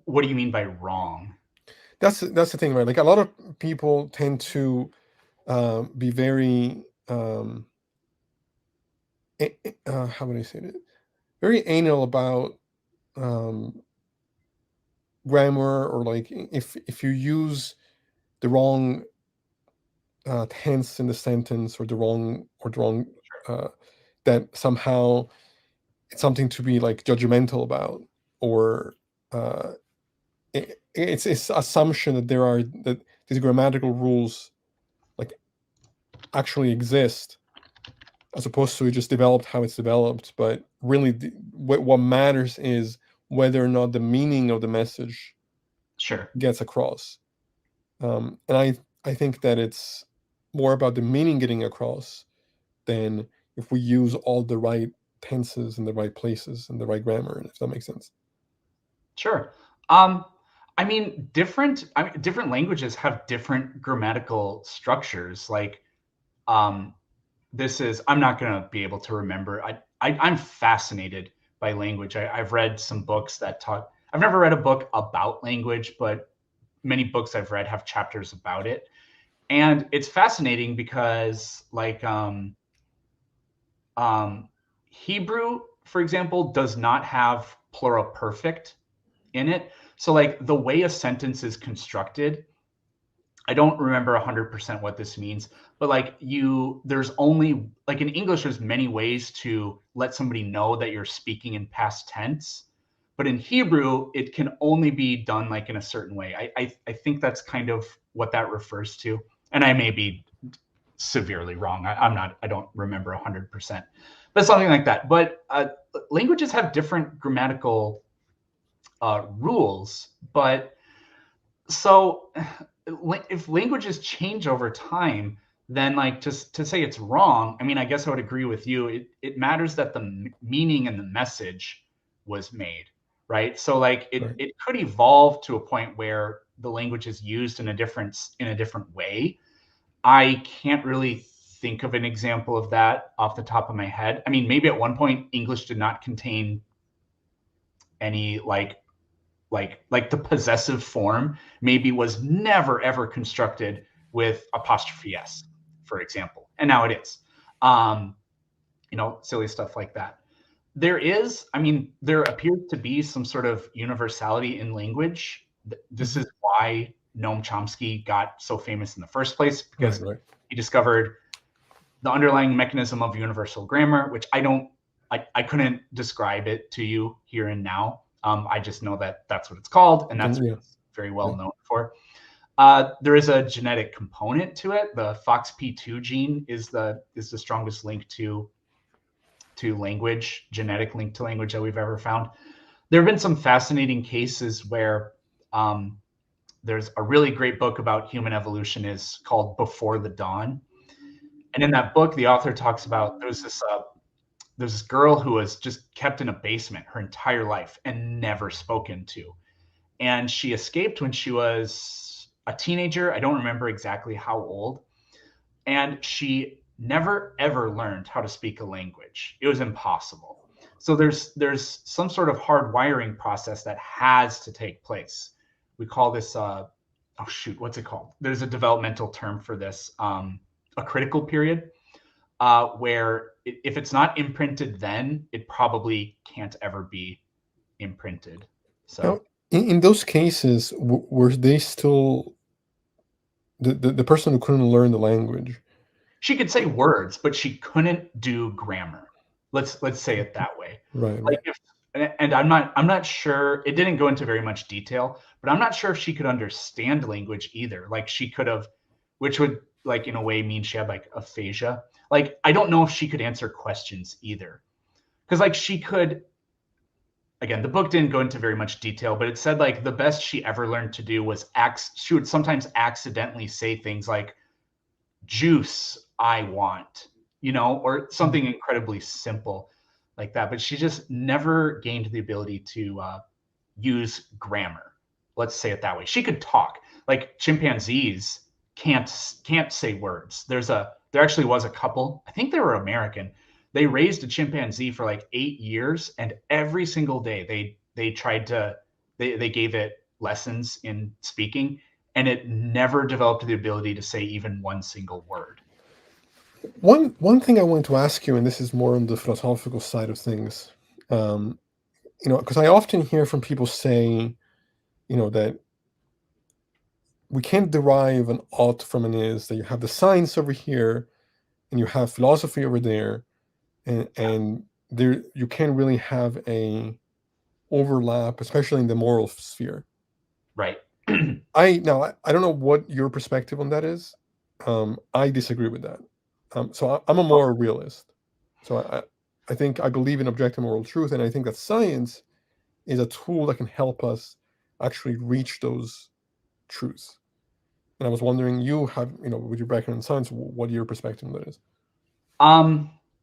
What do you mean by wrong? That's the thing, right? Like a lot of people tend to be very how would I say it? Very anal about grammar, or like if you use the wrong tense in the sentence, or the wrong that somehow it's something to be like judgmental about, or it's assumption that that these grammatical rules like actually exist, as opposed to it just developed how it's developed. But really, what matters is whether or not the meaning of the message gets across. And I think that it's more about the meaning getting across than if we use all the right tenses in the right places and the right grammar, if that makes sense. Sure. I mean, different languages have different grammatical structures. Like, I'm not going to be able to remember. I'm fascinated by language. I've read some books that talk. I've never read a book about language, but many books I've read have chapters about it. And it's fascinating because, like, Hebrew, for example, does not have plural perfect in it. So, like, the way a sentence is constructed, I don't remember 100% what this means, but like there's only, like in English, there's many ways to let somebody know that you're speaking in past tense. But in Hebrew, it can only be done like in a certain way. I think that's kind of what that refers to. And I may be severely wrong. I don't remember 100%, but something like that. But languages have different grammatical rules. But so if languages change over time, then like to say it's wrong, I mean, I guess I would agree with you. It matters that the meaning and the message was made, right? So like it could evolve to a point where the language is used in a different way. I can't really think of an example of that off the top of my head. I mean, maybe at one point English did not contain any like the possessive form maybe was never ever constructed with apostrophe s, for example, and now it is. Silly stuff like that. There appears to be some sort of universality in language. This is why Noam Chomsky got so famous in the first place, because he discovered the underlying mechanism of universal grammar, which I couldn't describe it to you here and now. I just know that that's what it's called, and that's what it's very well known for. There is a genetic component to it. The FOXP2 gene is the strongest link to language, genetic link to language that we've ever found. There have been some fascinating cases where there's a really great book about human evolution is called Before the Dawn. And in that book, the author talks about there's this girl who was just kept in a basement her entire life and never spoken to. And she escaped when she was a teenager. I don't remember exactly how old. And she never, ever learned how to speak a language. It was impossible. So there's some sort of hard wiring process that has to take place. We call this, what's it called? There's a developmental term for this, a critical period. Where if it's not imprinted then, it probably can't ever be imprinted. So now, in those cases, were they still the person who couldn't learn the language? She could say words, but she couldn't do grammar. Let's say it that way. Right. Like and I'm not sure, it didn't go into very much detail, but I'm not sure if she could understand language either. Like she could have, which would like in a way mean she had like aphasia. Like I don't know if she could answer questions either. Because like she could, again, the book didn't go into very much detail, but it said like the best she ever learned to do was she would sometimes accidentally say things like juice I want, or something incredibly simple like that. But she just never gained the ability to use grammar. Let's say it that way. She could talk. Like chimpanzees can't say words. There actually was a couple. I think they were American. They raised a chimpanzee for like 8 years, and every single day they tried to they gave it lessons in speaking, and it never developed the ability to say even one single word. One thing I wanted to ask you, and this is more on the philosophical side of things, because I often hear from people say, that we can't derive an ought from an is, that you have the science over here and you have philosophy over there, and there you can't really have a overlap, especially in the moral sphere. Right. I don't know what your perspective on that is. I disagree with that. So I'm a moral realist. So I think I believe in objective moral truth, and I think that science is a tool that can help us actually reach those truths. And I was wondering, you have, with your background in science, what your perspective on that is?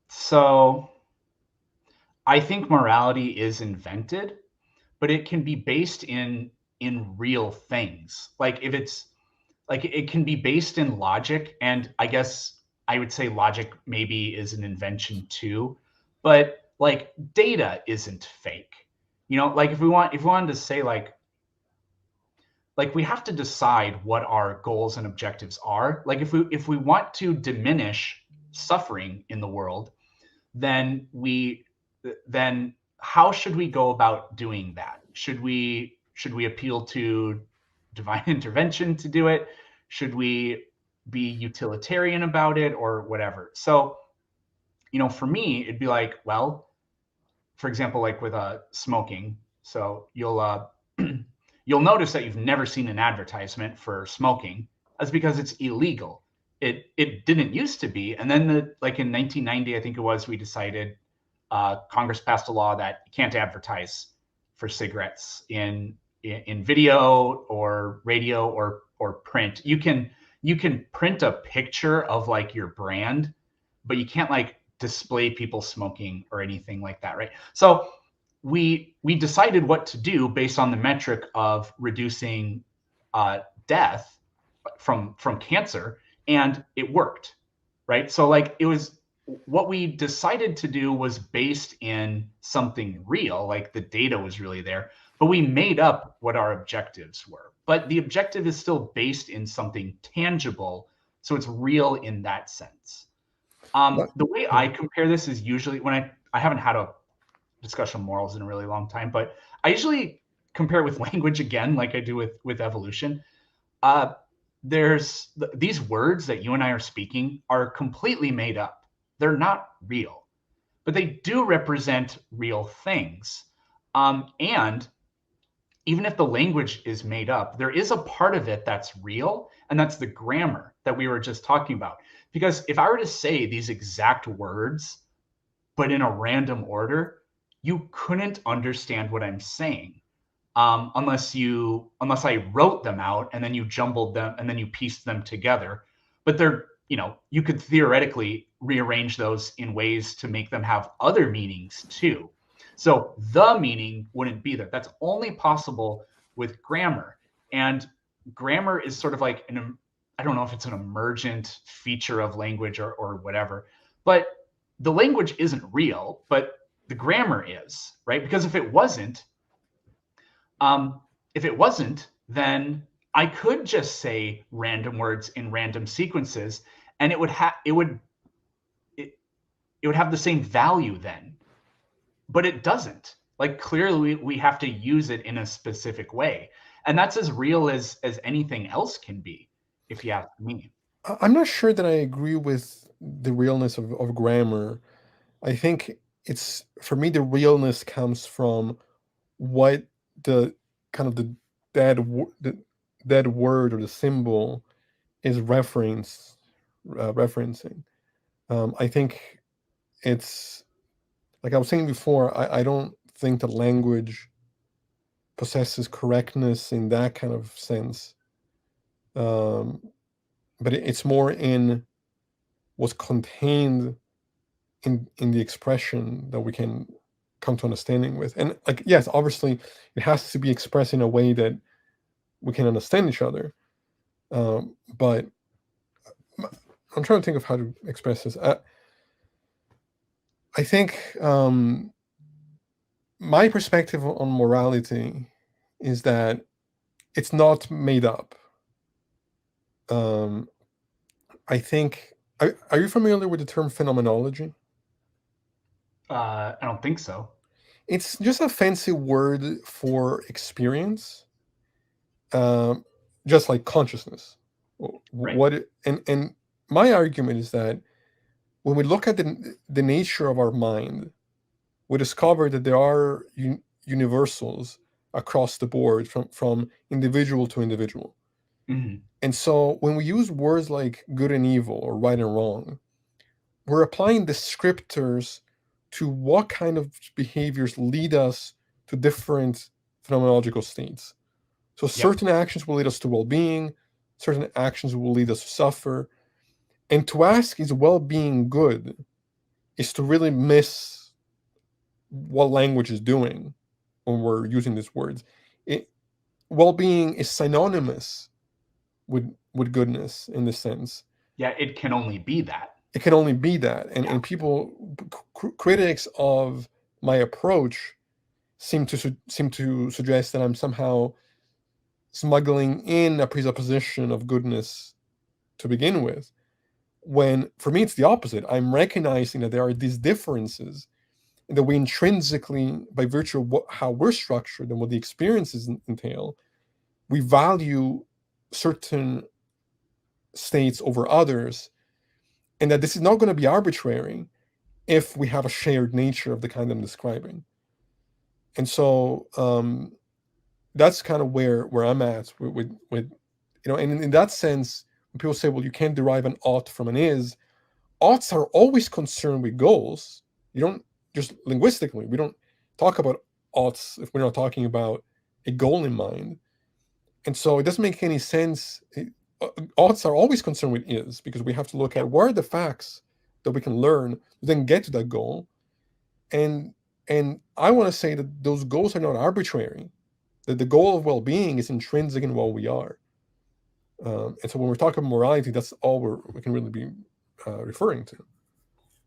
So I think morality is invented, but it can be based in real things. Like if it's like it can be based in logic, and I guess I would say logic maybe is an invention too, but like data isn't fake. Like if we wanted to say like we have to decide what our goals and objectives are. Like if we want to diminish suffering in the world, then then how should we go about doing that? Should we appeal to divine intervention to do it? Should we be utilitarian about it or whatever? So, for me, it'd be like, well, for example, like with smoking. So you'll notice that you've never seen an advertisement for smoking. That's because it's illegal. It didn't used to be, and then like in 1990, I think it was, we decided Congress passed a law that you can't advertise for cigarettes in video or radio or print. You can print a picture of like your brand, but you can't like display people smoking or anything like that, right? So we decided what to do based on the metric of reducing death from cancer, and it worked, right? So like it was, what we decided to do was based in something real, like the data was really there, but we made up what our objectives were. But the objective is still based in something tangible, so it's real in that sense. The way I compare this is usually when I haven't had a discussion of morals in a really long time, but I usually compare it with language again, like I do with evolution. There's these words that you and I are speaking are completely made up. They're not real, but they do represent real things. And even if the language is made up, there is a part of it that's real, and that's the grammar that we were just talking about. Because if I were to say these exact words, but in a random order, you couldn't understand what I'm saying. Unless I wrote them out and then you jumbled them and then you pieced them together. But you could theoretically rearrange those in ways to make them have other meanings too. So the meaning wouldn't be there. That's only possible with grammar. And grammar is sort of like I don't know if it's an emergent feature of language or whatever, but the language isn't real, but the grammar is, right? Because if it wasn't, then I could just say random words in random sequences, and it would have the same value then. But it doesn't. Like clearly, we have to use it in a specific way, and that's as real as anything else can be, if you ask me. I'm not sure that I agree with the realness of grammar. I think it's, for me, the realness comes from what the kind of the dead word or the symbol is referencing. I think it's like I was saying before. I don't think that language possesses correctness in that kind of sense, but it's more in what's contained in the expression that we can come to understanding with. And like, yes, obviously it has to be expressed in a way that we can understand each other, but I'm trying to think of how to express this. I think my perspective on morality is that it's not made up. I think, are you familiar with the term phenomenology? I don't think so. It's just a fancy word for experience, just like consciousness. Right. And my argument is that when we look at the nature of our mind, we discover that there are universals across the board from individual to individual. Mhm. And so when we use words like good and evil or right and wrong, we're applying descriptors to what kind of behaviors lead us to different phenomenological states. So certain actions will lead us to well-being, certain actions will lead us to suffer. And to ask, is well-being good, is to really miss what language is doing when we're using these words. Well-being is synonymous with goodness in this sense. Yeah, it can only be that. It can only be that. And people, critics of my approach, seem to suggest that I'm somehow smuggling in a presupposition of goodness to begin with, when for me it's the opposite. I'm recognizing that there are these differences, and that we intrinsically, by virtue of how we're structured and what the experiences entail, we value certain states over others, and that this is not going to be arbitrary if we have a shared nature of the kind I'm describing. And so that's kind of where I'm at with and in that sense, when people say, well, you can't derive an ought from an is, oughts are always concerned with goals. You don't, just linguistically, we don't talk about oughts if we're not talking about a goal in mind. And so it doesn't make any sense. Oughts are always concerned with is, because we have to look at what are the facts that we can learn to then get to that goal. And I want to say that those goals are not arbitrary, that the goal of well-being is intrinsic in what we are. And so when we're talking about morality, that's all we can really be referring to.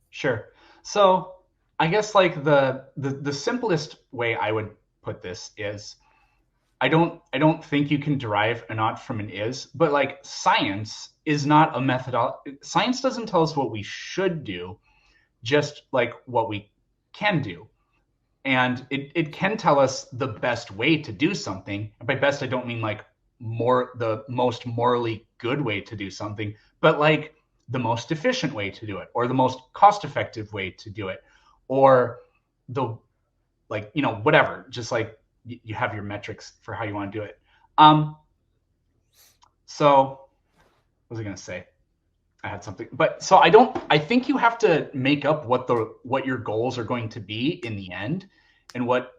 Sure. So I guess like the simplest way I would put this is I don't think you can derive an ought from an is, but like science is not a methodology. Science doesn't tell us what we should do, just like what we can do. And it can tell us the best way to do something. And by best, I don't mean like the most morally good way to do something, but like the most efficient way to do it, or the most cost-effective way to do it, or the like, whatever. Just like you have your metrics for how you want to do it. So what was I going to say? I had something, but so I think you have to make up what your goals are going to be in the end, and what,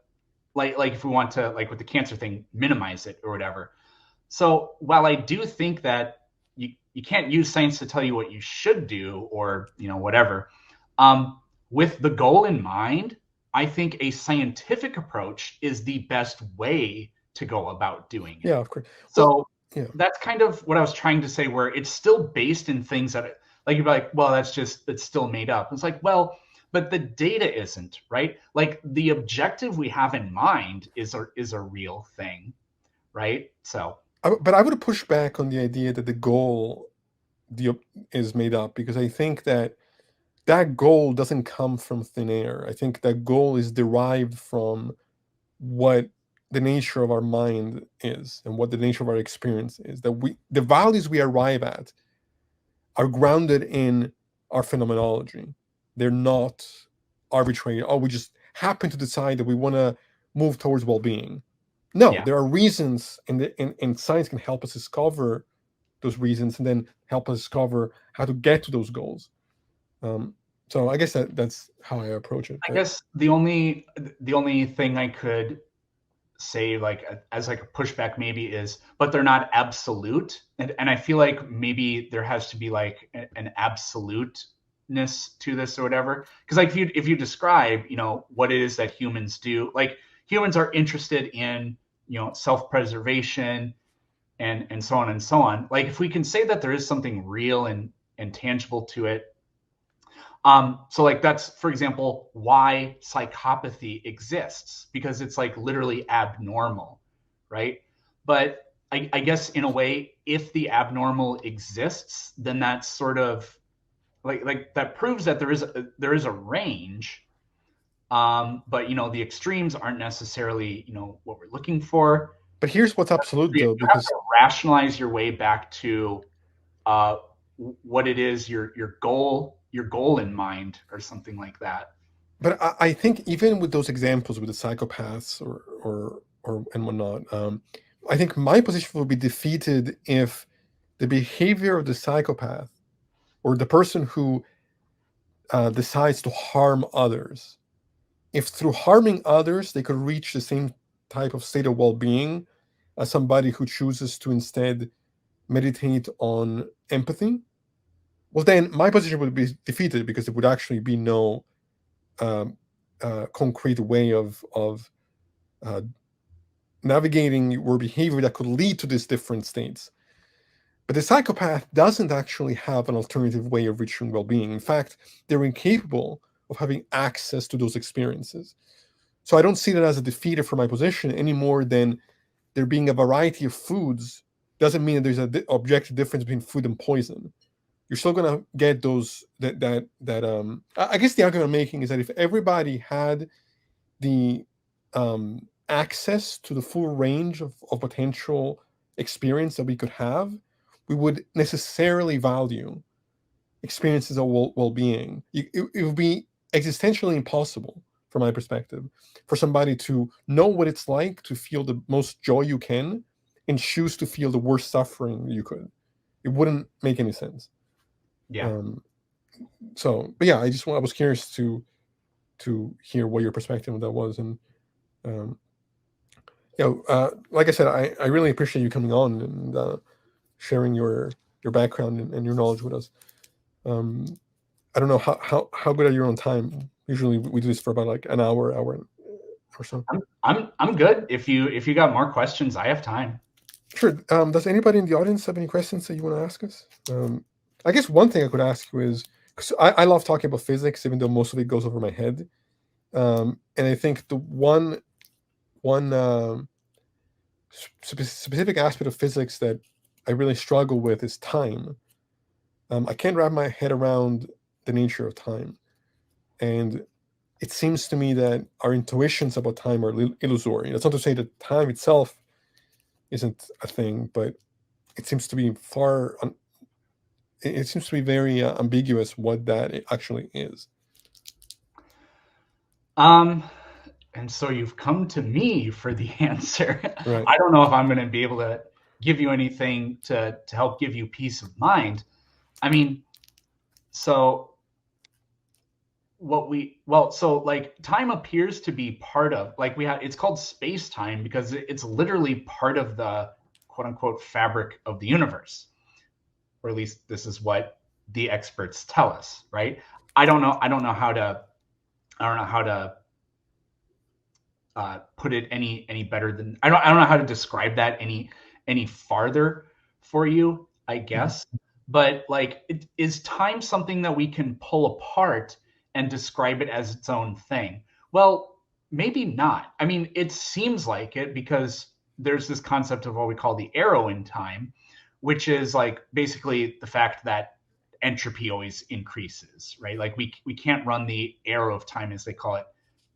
like if we want to, like with the cancer thing, minimize it or whatever. So while I do think that you can't use science to tell you what you should do, or whatever, with the goal in mind, I think a scientific approach is the best way to go about doing it. Yeah, of course. So yeah, that's kind of what I was trying to say, where it's still based in things that, like, you'd be like, well, it's still made up. It's like, well, but the data isn't, right? Like the objective we have in mind is a real thing, right? So, but I would push back on the idea that the goal is made up, because I think that goal doesn't come from thin air. I think that goal is derived from what the nature of our mind is and what the nature of our experience is. That the values we arrive at are grounded in our phenomenology. They're not arbitrary. Oh, we just happen to decide that we want to move towards well-being. No, Yeah. there are reasons, and science can help us discover those reasons and then help us discover how to get to those goals. So I guess that's how I approach it. I guess the only thing I could say, like as like a pushback maybe, is, but they're not absolute, and I feel like maybe there has to be like an absoluteness to this or whatever, because like if you describe, you know, what it is that humans do, like humans are interested in, you know, self-preservation and so on and so on. Like if we can say that there is something real and tangible to it. So like that's, for example, why psychopathy exists, because it's like literally abnormal, right? But I guess in a way, if the abnormal exists, then that's sort of like that proves that there is a range. But you know, the extremes aren't necessarily, you know, what we're looking for. But here's what's absolute, You though, have because to rationalize your way back to uh, what it is your goal in mind, or something like that. but I think even with those examples with the psychopaths or and whatnot, I think my position would be defeated if the behavior of the psychopath or the person who decides to harm others, if through harming others they could reach the same type of state of well-being as somebody who chooses to instead meditate on empathy, well, then my position would be defeated, because there would actually be no um, concrete way of uh, navigating your behavior that could lead to these different states. But the psychopath doesn't actually have an alternative way of reaching well-being. In fact, they're incapable of having access to those experiences. So I don't see that as a defeater for my position any more than there being a variety of foods doesn't mean that there's an objective difference between food and poison. You're still gonna get those I guess the argument I'm making is that if everybody had the access to the full range of potential experience that we could have, we would necessarily value experiences of well-being. It would be existentially impossible, from my perspective, for somebody to know what it's like to feel the most joy you can and choose to feel the worst suffering you could. It wouldn't make any sense. Yeah. But yeah, I was curious to hear what your perspective on that was, and like I said, I really appreciate you coming on and sharing your background and your knowledge with us. I don't know how good are you on time. Usually we do this for about like an hour or so. I'm good. If you got more questions, I have time. Sure. Does anybody in the audience have any questions that you want to ask us? I guess one thing I could ask you is, because I love talking about physics, even though most of it goes over my head. And I think the one specific aspect of physics that I really struggle with is time. I can't wrap my head around the nature of time. And it seems to me that our intuitions about time are illusory. That's not to say that time itself isn't a thing, but it seems to be it seems to be very ambiguous what that actually is. And so you've come to me for the answer. Right. I don't know if I'm going to be able to give you anything to help give you peace of mind. I mean, so like time appears to be part of, like, it's called space time because it's literally part of the quote unquote fabric of the universe, or at least this is what the experts tell us, right? I don't know how to put it any better than, I don't know how to describe that any farther for you, I guess. Mm-hmm. But like, is time something that we can pull apart and describe it as its own thing? Well, maybe not. I mean, it seems like it, because there's this concept of what we call the arrow in time, which is like basically the fact that entropy always increases, right? Like we can't run the arrow of time, as they call it,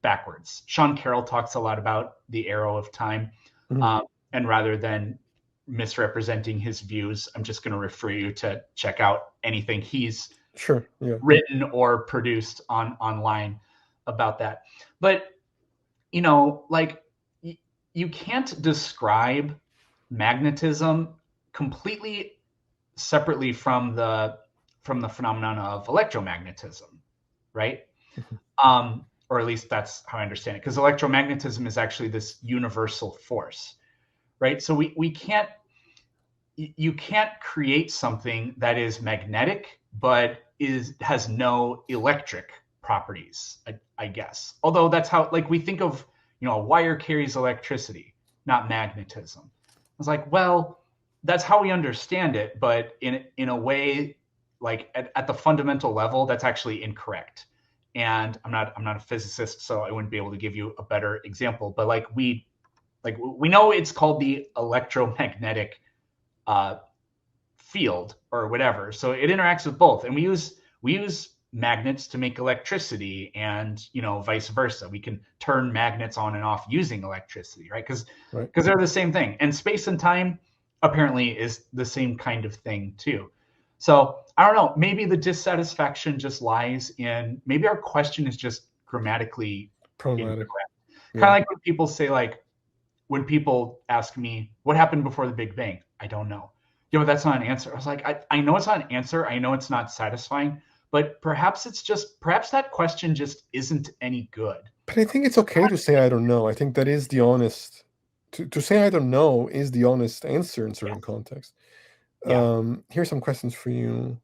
backwards. Sean Carroll talks a lot about the arrow of time. Mm-hmm. And rather than misrepresenting his views, I'm just going to refer you to check out anything he's written or produced online. about that. But you know, like you can't describe magnetism completely separately from the phenomena of electromagnetism, right? Or at least that's how I understand it, because electromagnetism is actually this universal force, right? So we can't, you can't create something that is magnetic but has no electric properties, I guess. Although that's how, like, we think of, you know, a wire carries electricity, not magnetism. I was like, well, that's how we understand it, but in a way, like at the fundamental level, that's actually incorrect. And I'm not a physicist, so I wouldn't be able to give you a better example. But we know it's called the electromagnetic field or whatever. So it interacts with both, and we use magnets to make electricity, and you know, vice versa. We can turn magnets on and off using electricity, right? Because they're the same thing. And space and time apparently is the same kind of thing too. So I don't know. Maybe the dissatisfaction just lies in, maybe our question is just grammatically problematic. Kind of like when people say, like, when people ask me what happened before the Big Bang, I don't know. Yeah, but that's not an answer. I was like, I know it's not an answer. I know it's not satisfying, but perhaps that question just isn't any good. But I think it's okay to say I don't know. I think that is the honest. To say I don't know is the honest answer in certain contexts. Here's some questions for you.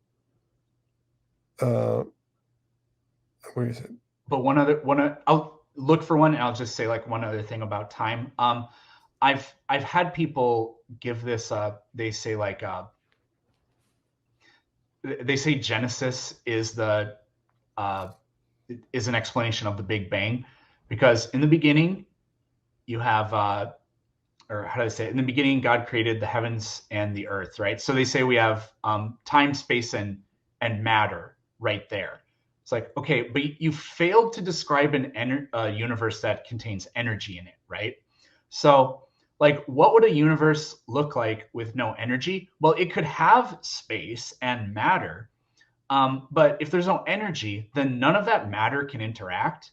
Where is it? But I'll look for one, and I'll just say, like, one other thing about time. I've had people give this. They say, like, they say Genesis is an explanation of the Big Bang, because in the beginning you have, or how do I say it? In the beginning, God created the heavens and the earth, right? So they say we have time, space, and matter right there. It's like, okay, but you failed to describe a universe that contains energy in it, right? So, like, what would a universe look like with no energy? Well, it could have space and matter, but if there's no energy, then none of that matter can interact,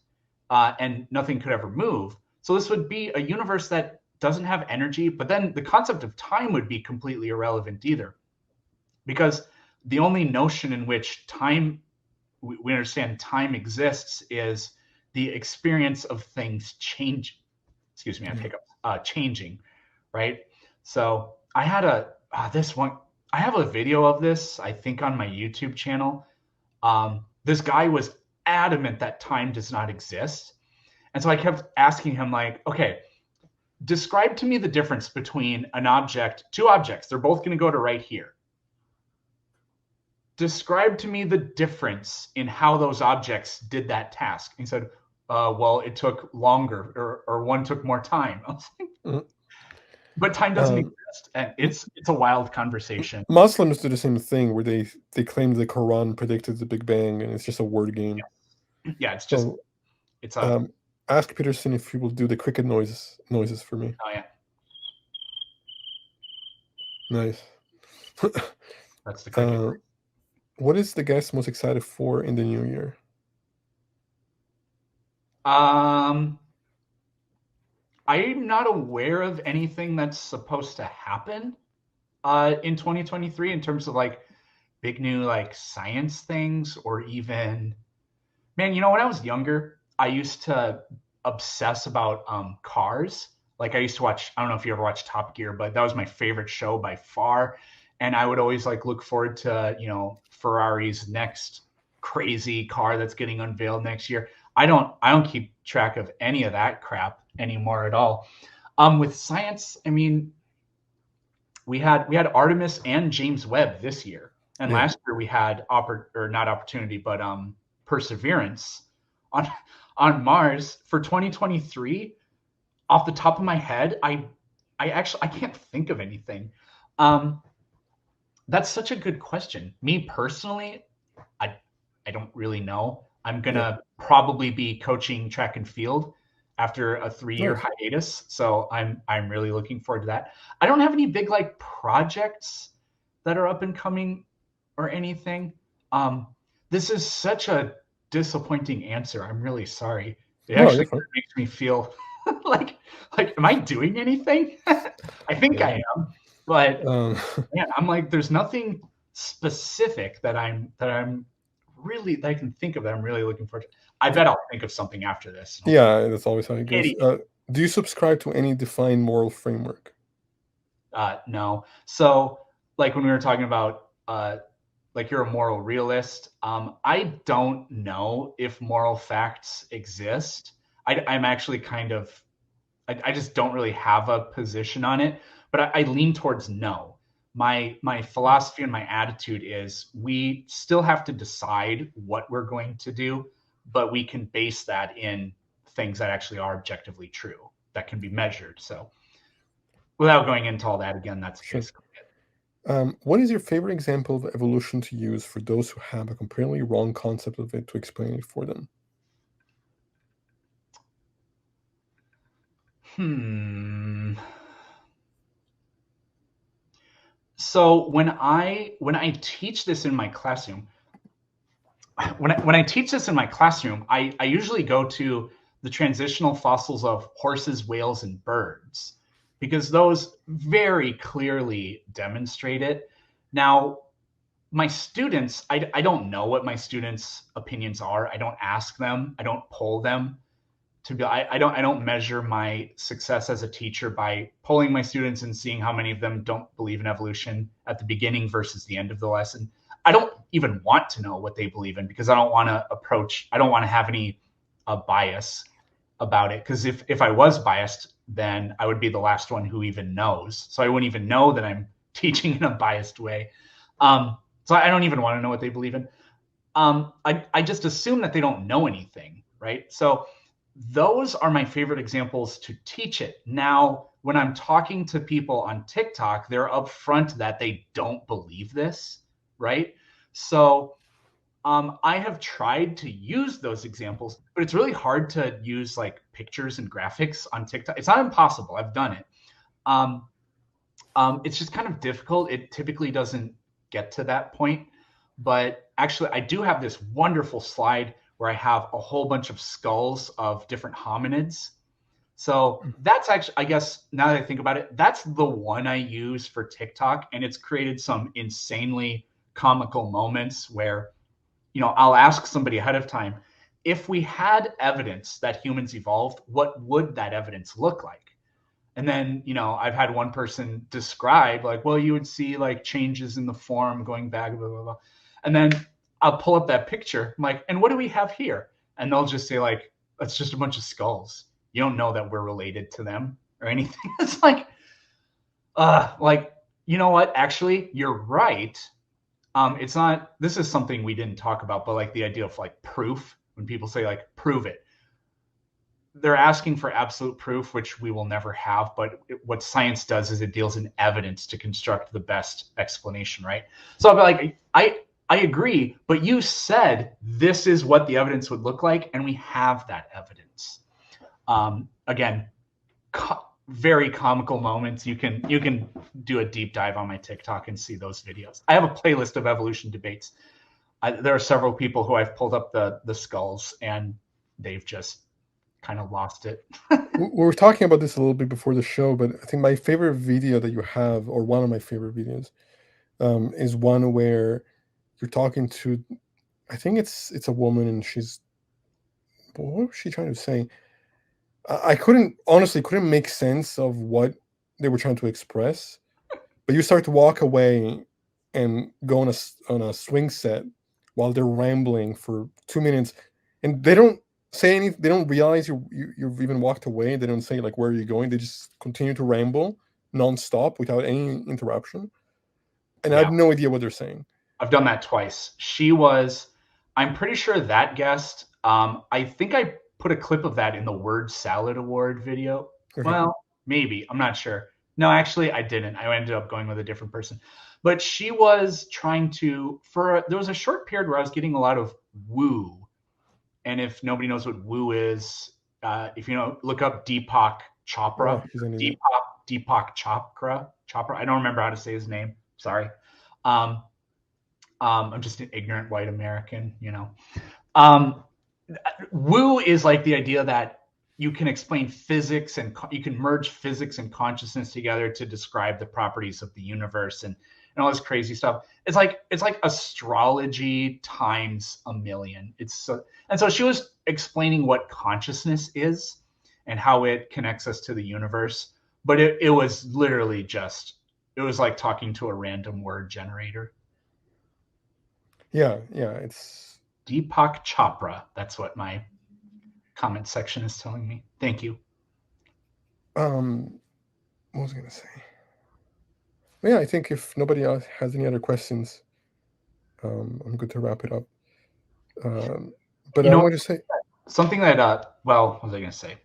and nothing could ever move. So this would be a universe that doesn't have energy, but then the concept of time would be completely irrelevant either, because the only notion in which we understand time exists is the experience of things change. Excuse me, I pick up changing, right? So I had I have a video of this, I think, on my YouTube channel. This guy was adamant that time does not exist. And so I kept asking him, like, okay, describe to me the difference between two objects. They're both going to go to right here. Describe to me the difference in how those objects did that task. And he said, well, it took longer, or one took more time. I was like, but time doesn't exist. And it's a wild conversation. Muslims do the same thing, where they claim the Quran predicted the Big Bang, and it's just a word game. Yeah, it's just, ask Peterson if he will do the cricket noises for me. Oh yeah. Nice. That's the cricket. What is the guest most excited for in the new year? I'm not aware of anything that's supposed to happen in 2023 in terms of, like, big new, like, science things, or even, man, you know, when I was younger, I used to obsess about cars. Like, I used to watch, I don't know if you ever watched Top Gear, but that was my favorite show by far. And I would always, like, look forward to, you know, Ferrari's next crazy car that's getting unveiled next year. I don't keep track of any of that crap anymore at all. With science, I mean, we had Artemis and James Webb this year, and last year we had Perseverance on Mars. For 2023, off the top of my head, I can't think of anything. That's such a good question. Me personally, I don't really know. I'm gonna probably be coaching track and field after a 3-year hiatus, so I'm really looking forward to that. I don't have any big, like, projects that are up and coming or anything. This is such a disappointing answer. I'm really sorry. It No, actually you're fine. makes me feel like am I doing anything? I think Yeah. I am, but man, I'm like, there's nothing specific that I'm really that I can think of that I'm really looking forward to. I bet I'll think of something after this. Yeah, that's always how it goes. Idiot. Do you subscribe to any defined moral framework? No. So, like when we were talking about, like you're a moral realist, I don't know if moral facts exist. I'm actually kind of, I just don't really have a position on it, but I lean towards no. My philosophy and my attitude is we still have to decide what we're going to do, but we can base that in things that actually are objectively true that can be measured. So without going into all that again, that's Sure. basically it. What is your favorite example of evolution to use for those who have a completely wrong concept of it to explain it for them? So when I teach this in my classroom, when I teach this in my classroom, I usually go to the transitional fossils of horses, whales, and birds because those very clearly demonstrate it. Now, my students, I don't know what my students' opinions are. I don't ask them. I don't poll them. I don't measure my success as a teacher by polling my students and seeing how many of them don't believe in evolution at the beginning versus the end of the lesson. I don't even want to know what they believe in because I don't want to have any bias about it, because if I was biased, then I would be the last one who even knows, so I wouldn't even know that I'm teaching in a biased way. So I don't even want to know what they believe in. I just assume that they don't know anything, right? So those are my favorite examples to teach it. Now, when I'm talking to people on TikTok, they're upfront that they don't believe this, right? So I have tried to use those examples, but it's really hard to use like pictures and graphics on TikTok. It's not impossible. I've done it. Um, it's just kind of difficult. It typically doesn't get to that point. But actually, I do have this wonderful slide where I have a whole bunch of skulls of different hominids. So that's actually, I guess, now that I think about it, that's the one I use for TikTok. And it's created some insanely comical moments where, I'll ask somebody ahead of time, if we had evidence that humans evolved, what would that evidence look like? And then, I've had one person describe like, well, you would see like changes in the form going back, blah, blah, blah. And then I'll pull up that picture. I'm like, and what do we have here? And they'll just say like, that's just a bunch of skulls. You don't know that we're related to them or anything. It's like, you know what? Actually, you're right. It's not, this is something we didn't talk about, but like the idea of like proof, when people say like, prove it, they're asking for absolute proof, which we will never have. But what science does is it deals in evidence to construct the best explanation, right? So I'll be like, I agree, but you said this is what the evidence would look like, and we have that evidence. Again, very comical moments. You can do a deep dive on my TikTok and see those videos. I have a playlist of evolution debates. There are several people who I've pulled up the skulls, and they've just kind of lost it. We were talking about this a little bit before the show, but I think my favorite video that you have, or one of my favorite videos, is one where you're talking to, I think it's a woman, and what was she trying to say? I couldn't make sense of what they were trying to express, but you start to walk away and go on a swing set while they're rambling for 2 minutes, and they don't say anything. They don't realize you've even walked away. They don't say like, where are you going? They just continue to ramble nonstop without any interruption, and I Yeah, have no idea what they're saying. I've done that twice. I'm pretty sure that guest, I think I put a clip of that in the Word Salad Award video. Okay. Well, maybe, I'm not sure. No, actually, I didn't. I ended up going with a different person. But she was trying to, there was a short period where I was getting a lot of woo. And if nobody knows what woo is, if you know, look up Deepak Chopra. Oh, he's an idiot. Deepak Chopra. I don't remember how to say his name. Sorry. I'm just an ignorant white American, Woo is like the idea that you can explain physics and you can merge physics and consciousness together to describe the properties of the universe and all this crazy stuff. It's like astrology times a million. And so she was explaining what consciousness is and how it connects us to the universe. But it was literally just, it was like talking to a random word generator. Yeah, it's Deepak Chopra. That's what my comment section is telling me. Thank you. what was I gonna say? Yeah, I think if nobody else has any other questions, I'm good to wrap it up. But I want to say something that what was I gonna say?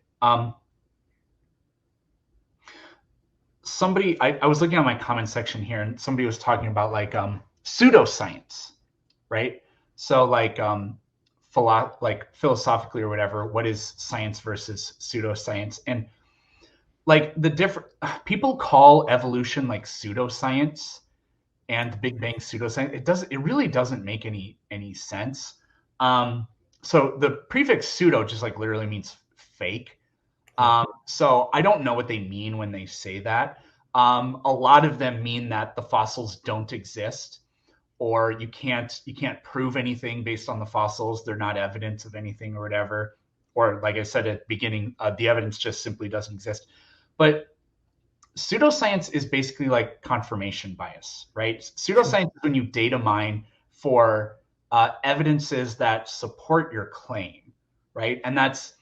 Somebody, I was looking at my comment section here, and somebody was talking about like pseudoscience, right? So like philosophically or whatever, what is science versus pseudoscience? And like the different people call evolution like pseudoscience and the Big Bang pseudoscience. It really doesn't make any sense. So the prefix pseudo just like literally means fake. So I don't know what they mean when they say that. A lot of them mean that the fossils don't exist, or you can't prove anything based on the fossils. They're not evidence of anything or whatever. Or like I said at the beginning, the evidence just simply doesn't exist. But pseudoscience is basically like confirmation bias, right? Pseudoscience is when you data mine for evidences that support your claim, right? And that's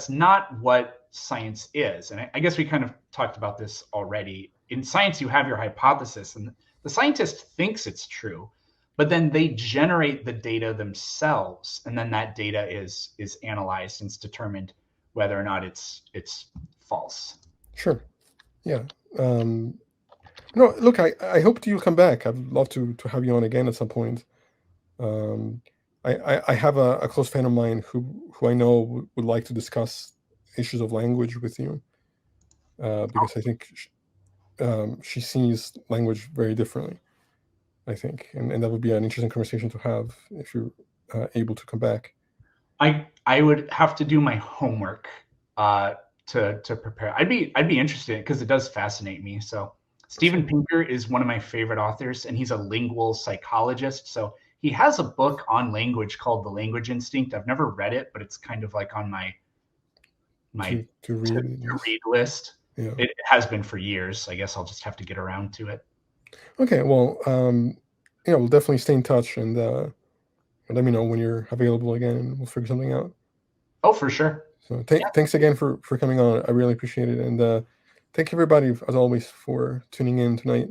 not what science is. And I guess we kind of talked about this already. In science, you have your hypothesis, and the scientist thinks it's true, but then they generate the data themselves, and then that data is analyzed and it's determined whether or not it's false. Sure. Yeah. No, look, I hope you'll come back. I'd love to have you on again at some point. I have a close friend of mine who I know would like to discuss issues of language with you, because I think she sees language very differently, I think, and that would be an interesting conversation to have if you're able to come back. I would have to do my homework to prepare. I'd be interested because it does fascinate me. So Steven Pinker is one of my favorite authors, and he's a lingual psychologist. So he has a book on language called The Language Instinct. I've never read it, but it's kind of like on my to read list. Yeah. It has been for years. I guess I'll just have to get around to it. Okay, well, we'll definitely stay in touch, and let me know when you're available again, and we'll figure something out. Oh, for sure. So thanks again for coming on. I really appreciate it, and thank you everybody as always for tuning in tonight.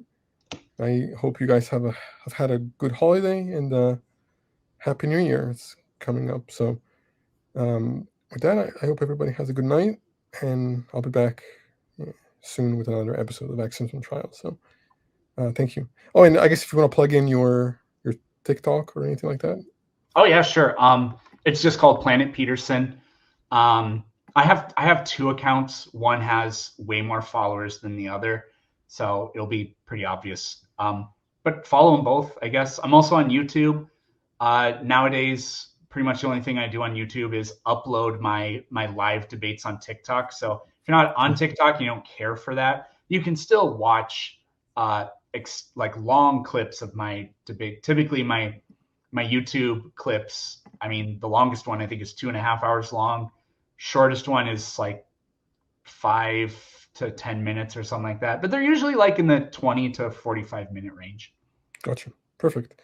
I hope you guys have had a good holiday and Happy New Year. It's coming up, so with that, I hope everybody has a good night, and I'll be back soon with another episode of Axioms and Trials. So thank you. Oh, and I guess if you want to plug in your TikTok or anything like that. Oh yeah, sure. It's just called Planet Peterson. I have two accounts. One has way more followers than the other, so it'll be pretty obvious. But follow them both, I guess. I'm also on YouTube. Nowadays, pretty much the only thing I do on YouTube is upload my live debates on TikTok. So if you're not on TikTok, you don't care for that, you can still watch like long clips of my debate. Typically, my YouTube clips, I mean, the longest one I think is 2.5 hours long. Shortest one is like 5 to 10 minutes or something like that. But they're usually like in the 20 to 45 minute range. Gotcha. Perfect.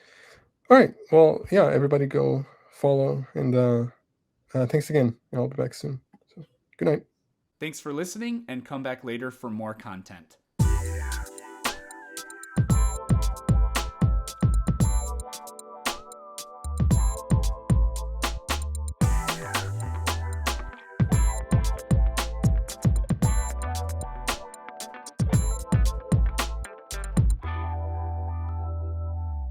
All right. Well, yeah, everybody go follow, and thanks again. I'll be back soon. So, good night. Thanks for listening, and come back later for more content.